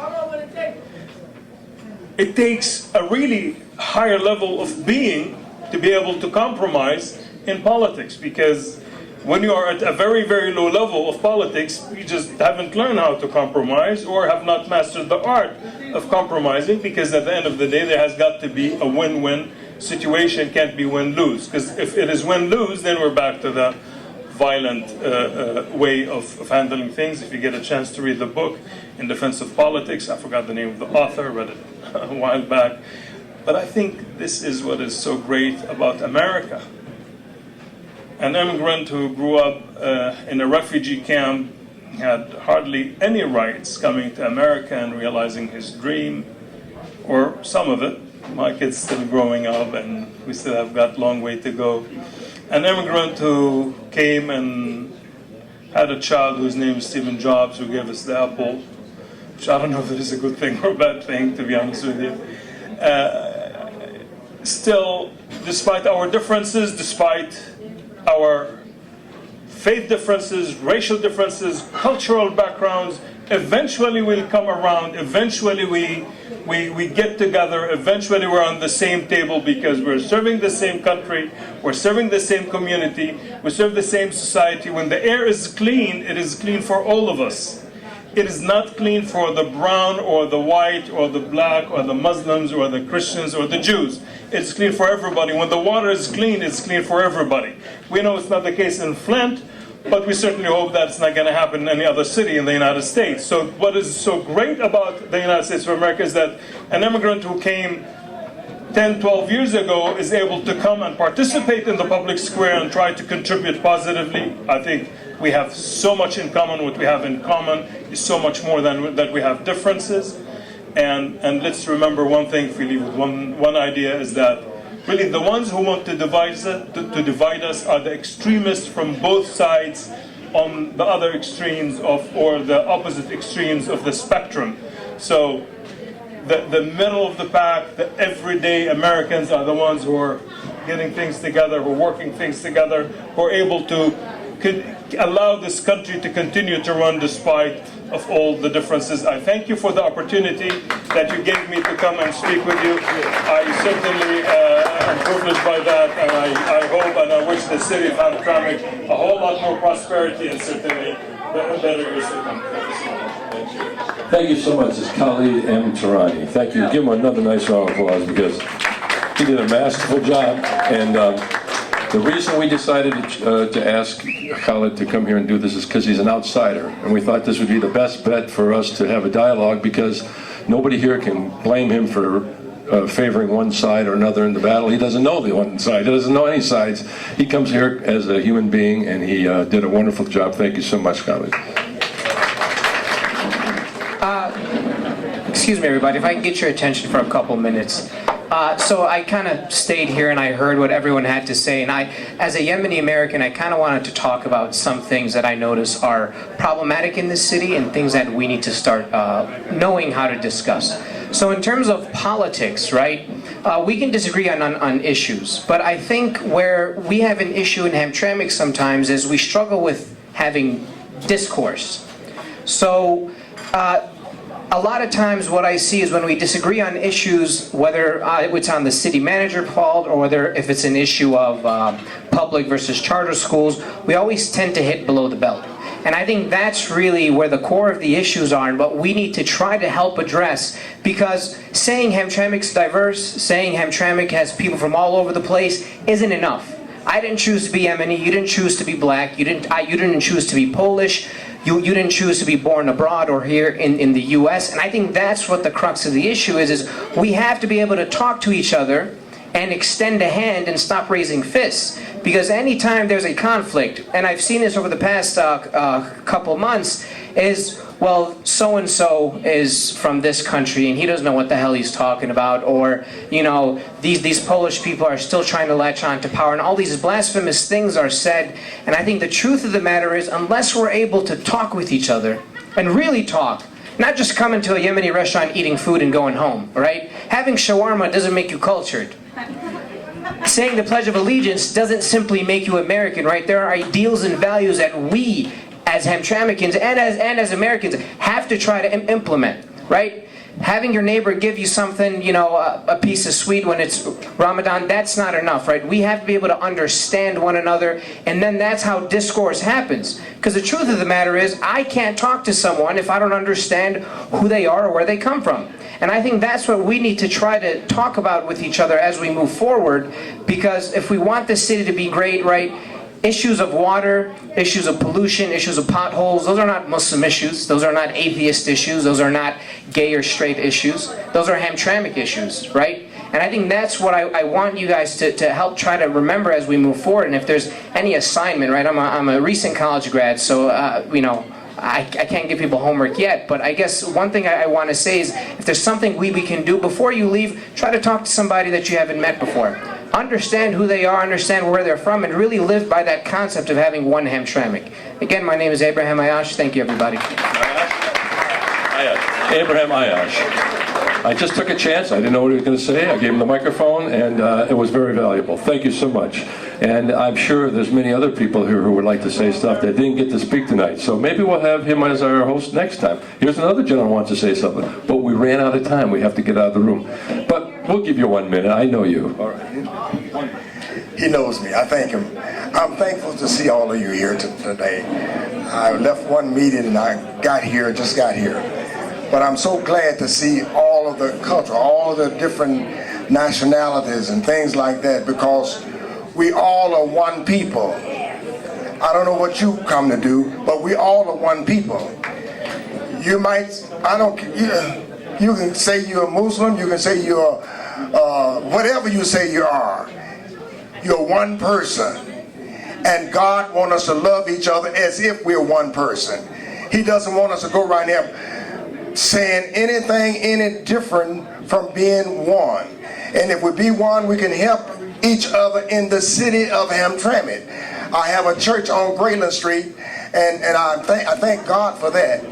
It takes a really higher level of being to be able to compromise in politics, because when you are at a very, very low level of politics, you just haven't learned how to compromise or have not mastered the art of compromising, because at the end of the day, there has got to be a win-win situation. Can't be win-lose, because if it is win-lose, then we're back to the violent way of handling things. If you get a chance to read the book, In Defense of Politics, I forgot the name of the author, read it a while back. But I think this is what is so great about America. An immigrant who grew up in a refugee camp had hardly any rights coming to America and realizing his dream, or some of it. My kid's still growing up, and we still have got a long way to go. An immigrant who came and had a child whose name is Stephen Jobs, who gave us the apple, which I don't know if it is a good thing or a bad thing, to be honest with you. Still, despite our differences, despite our faith differences, racial differences, cultural backgrounds, eventually we'll come around, eventually we get together, eventually we're on the same table because we're serving the same country, we're serving the same community, we serve the same society. When the air is clean, it is clean for all of us. It is not clean for the brown or the white or the black or the Muslims or the Christians or the Jews. It's clean for everybody. When the water is clean, it's clean for everybody. We know it's not the case in Flint, but we certainly hope that it's not going to happen in any other city in the United States. So what is so great about the United States of America is that an immigrant who came 10, 12 years ago is able to come and participate in the public square and try to contribute positively. I think we have so much in common. What we have in common is so much more than that we have differences. And let's remember one thing, if we leave with one idea, is that really the ones who want to divide us are the extremists from both sides on the other extremes or the opposite extremes of the spectrum. So the middle of the pack, the everyday Americans are the ones who are getting things together, who are working things together, who are able to allow this country to continue to run despite of all the differences. I thank you for the opportunity that you gave me to come and speak with you. I certainly am privileged by that, and I hope and I wish the city of Hamtramck a whole lot more prosperity and certainly better years to come. Thank you so much. It's Khalid and Turaani. Thank you. Give him another nice round of applause because he did a masterful job. And the reason we decided to ask Khalid to come here and do this is because he's an outsider. And we thought this would be the best bet for us to have a dialogue because nobody here can blame him for favoring one side or another in the battle. He doesn't know the one side. He doesn't know any sides. He comes here as a human being, and he did a wonderful job. Thank you so much, Khalid. Excuse me, everybody, if I can get your attention for a couple minutes. So I kind of stayed here and I heard what everyone had to say, and as a Yemeni American, I kind of wanted to talk about some things that I notice are problematic in this city and things that we need to start knowing how to discuss. So in terms of politics, right, we can disagree on issues, but I think where we have an issue in Hamtramck sometimes is we struggle with having discourse. So a lot of times what I see is when we disagree on issues, whether it's on the city manager fault or whether if it's an issue of public versus charter schools, we always tend to hit below the belt. And I think that's really where the core of the issues are and what we need to try to help address, because saying Hamtramck's diverse, saying Hamtramck has people from all over the place isn't enough. I didn't choose to be Yemeni, you didn't choose to be black, you didn't choose to be Polish, you didn't choose to be born abroad or here in the US. And I think that's what the crux of the issue is we have to be able to talk to each other and extend a hand and stop raising fists. Because anytime there's a conflict, and I've seen this over the past couple months, is, well, so-and-so is from this country and he doesn't know what the hell he's talking about, or, you know, these Polish people are still trying to latch on to power, and all these blasphemous things are said. And I think the truth of the matter is, unless we're able to talk with each other, and really talk, not just coming to a Yemeni restaurant, eating food and going home, right? Having shawarma doesn't make you cultured. Saying the Pledge of Allegiance doesn't simply make you American, right? There are ideals and values that we, as Hamtrammicans and as Americans, have to try to implement, right? Having your neighbor give you something, you know, a piece of sweet when it's Ramadan, that's not enough, right? We have to be able to understand one another, and then that's how discourse happens. Because the truth of the matter is, I can't talk to someone if I don't understand who they are or where they come from. And I think that's what we need to try to talk about with each other as we move forward, because if we want this city to be great, right, issues of water, issues of pollution, issues of potholes, those are not Muslim issues, those are not atheist issues, those are not gay or straight issues, those are Hamtramck issues, right? And I think that's what I want you guys to help try to remember as we move forward. And if there's any assignment, right, I'm a recent college grad, so, you know, I can't give people homework yet, but I guess one thing I want to say is if there's something we can do before you leave, try to talk to somebody that you haven't met before. Understand who they are, understand where they're from, and really live by that concept of having one Hamtramck. Again, my name is Abraham Ayash. Thank you, everybody. Abraham Ayash. I just took a chance. I didn't know what he was going to say. I gave him the microphone, and it was very valuable. Thank you so much. And I'm sure there's many other people here who would like to say stuff that didn't get to speak tonight. So maybe we'll have him as our host next time. Here's another gentleman who wants to say something. But we ran out of time. We have to get out of the room. But we'll give you 1 minute. I know you. All right. He knows me. I thank him. I'm thankful to see all of you here today. I left one meeting and I just got here. But I'm so glad to see all of the culture, all of the different nationalities and things like that, because we all are one people. I don't know what you come to do, but we all are one people. You might, you can say you're a Muslim, you can say you're, whatever you say you are. You're one person. And God wants us to love each other as if we're one person. He doesn't want us to go right now saying anything any different from being one. And if we be one, we can help each other in the city of Hamtramck. I have a church on Grayland Street, and I thank God for that.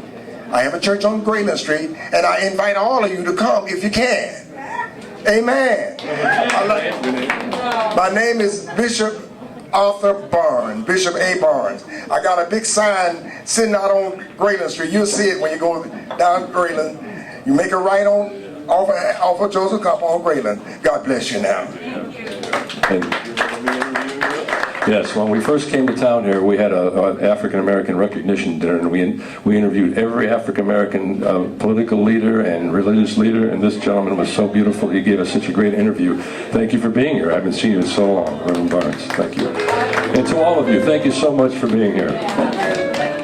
I have a church on Grayland Street, and I invite all of you to come if you can. Amen. My name is Bishop Arthur Barnes, Bishop A. Barnes. I got a big sign sitting out on Grayland Street. You'll see it when you go down Grayland. You make a right on off of Joseph Campau on Grayland. God bless you now. Yes, when we first came to town here, we had an African-American recognition dinner, and we interviewed every African-American political leader and religious leader, and this gentleman was so beautiful. He gave us such a great interview. Thank you for being here. I haven't seen you in so long, Reverend Barnes. Thank you. And to all of you, thank you so much for being here.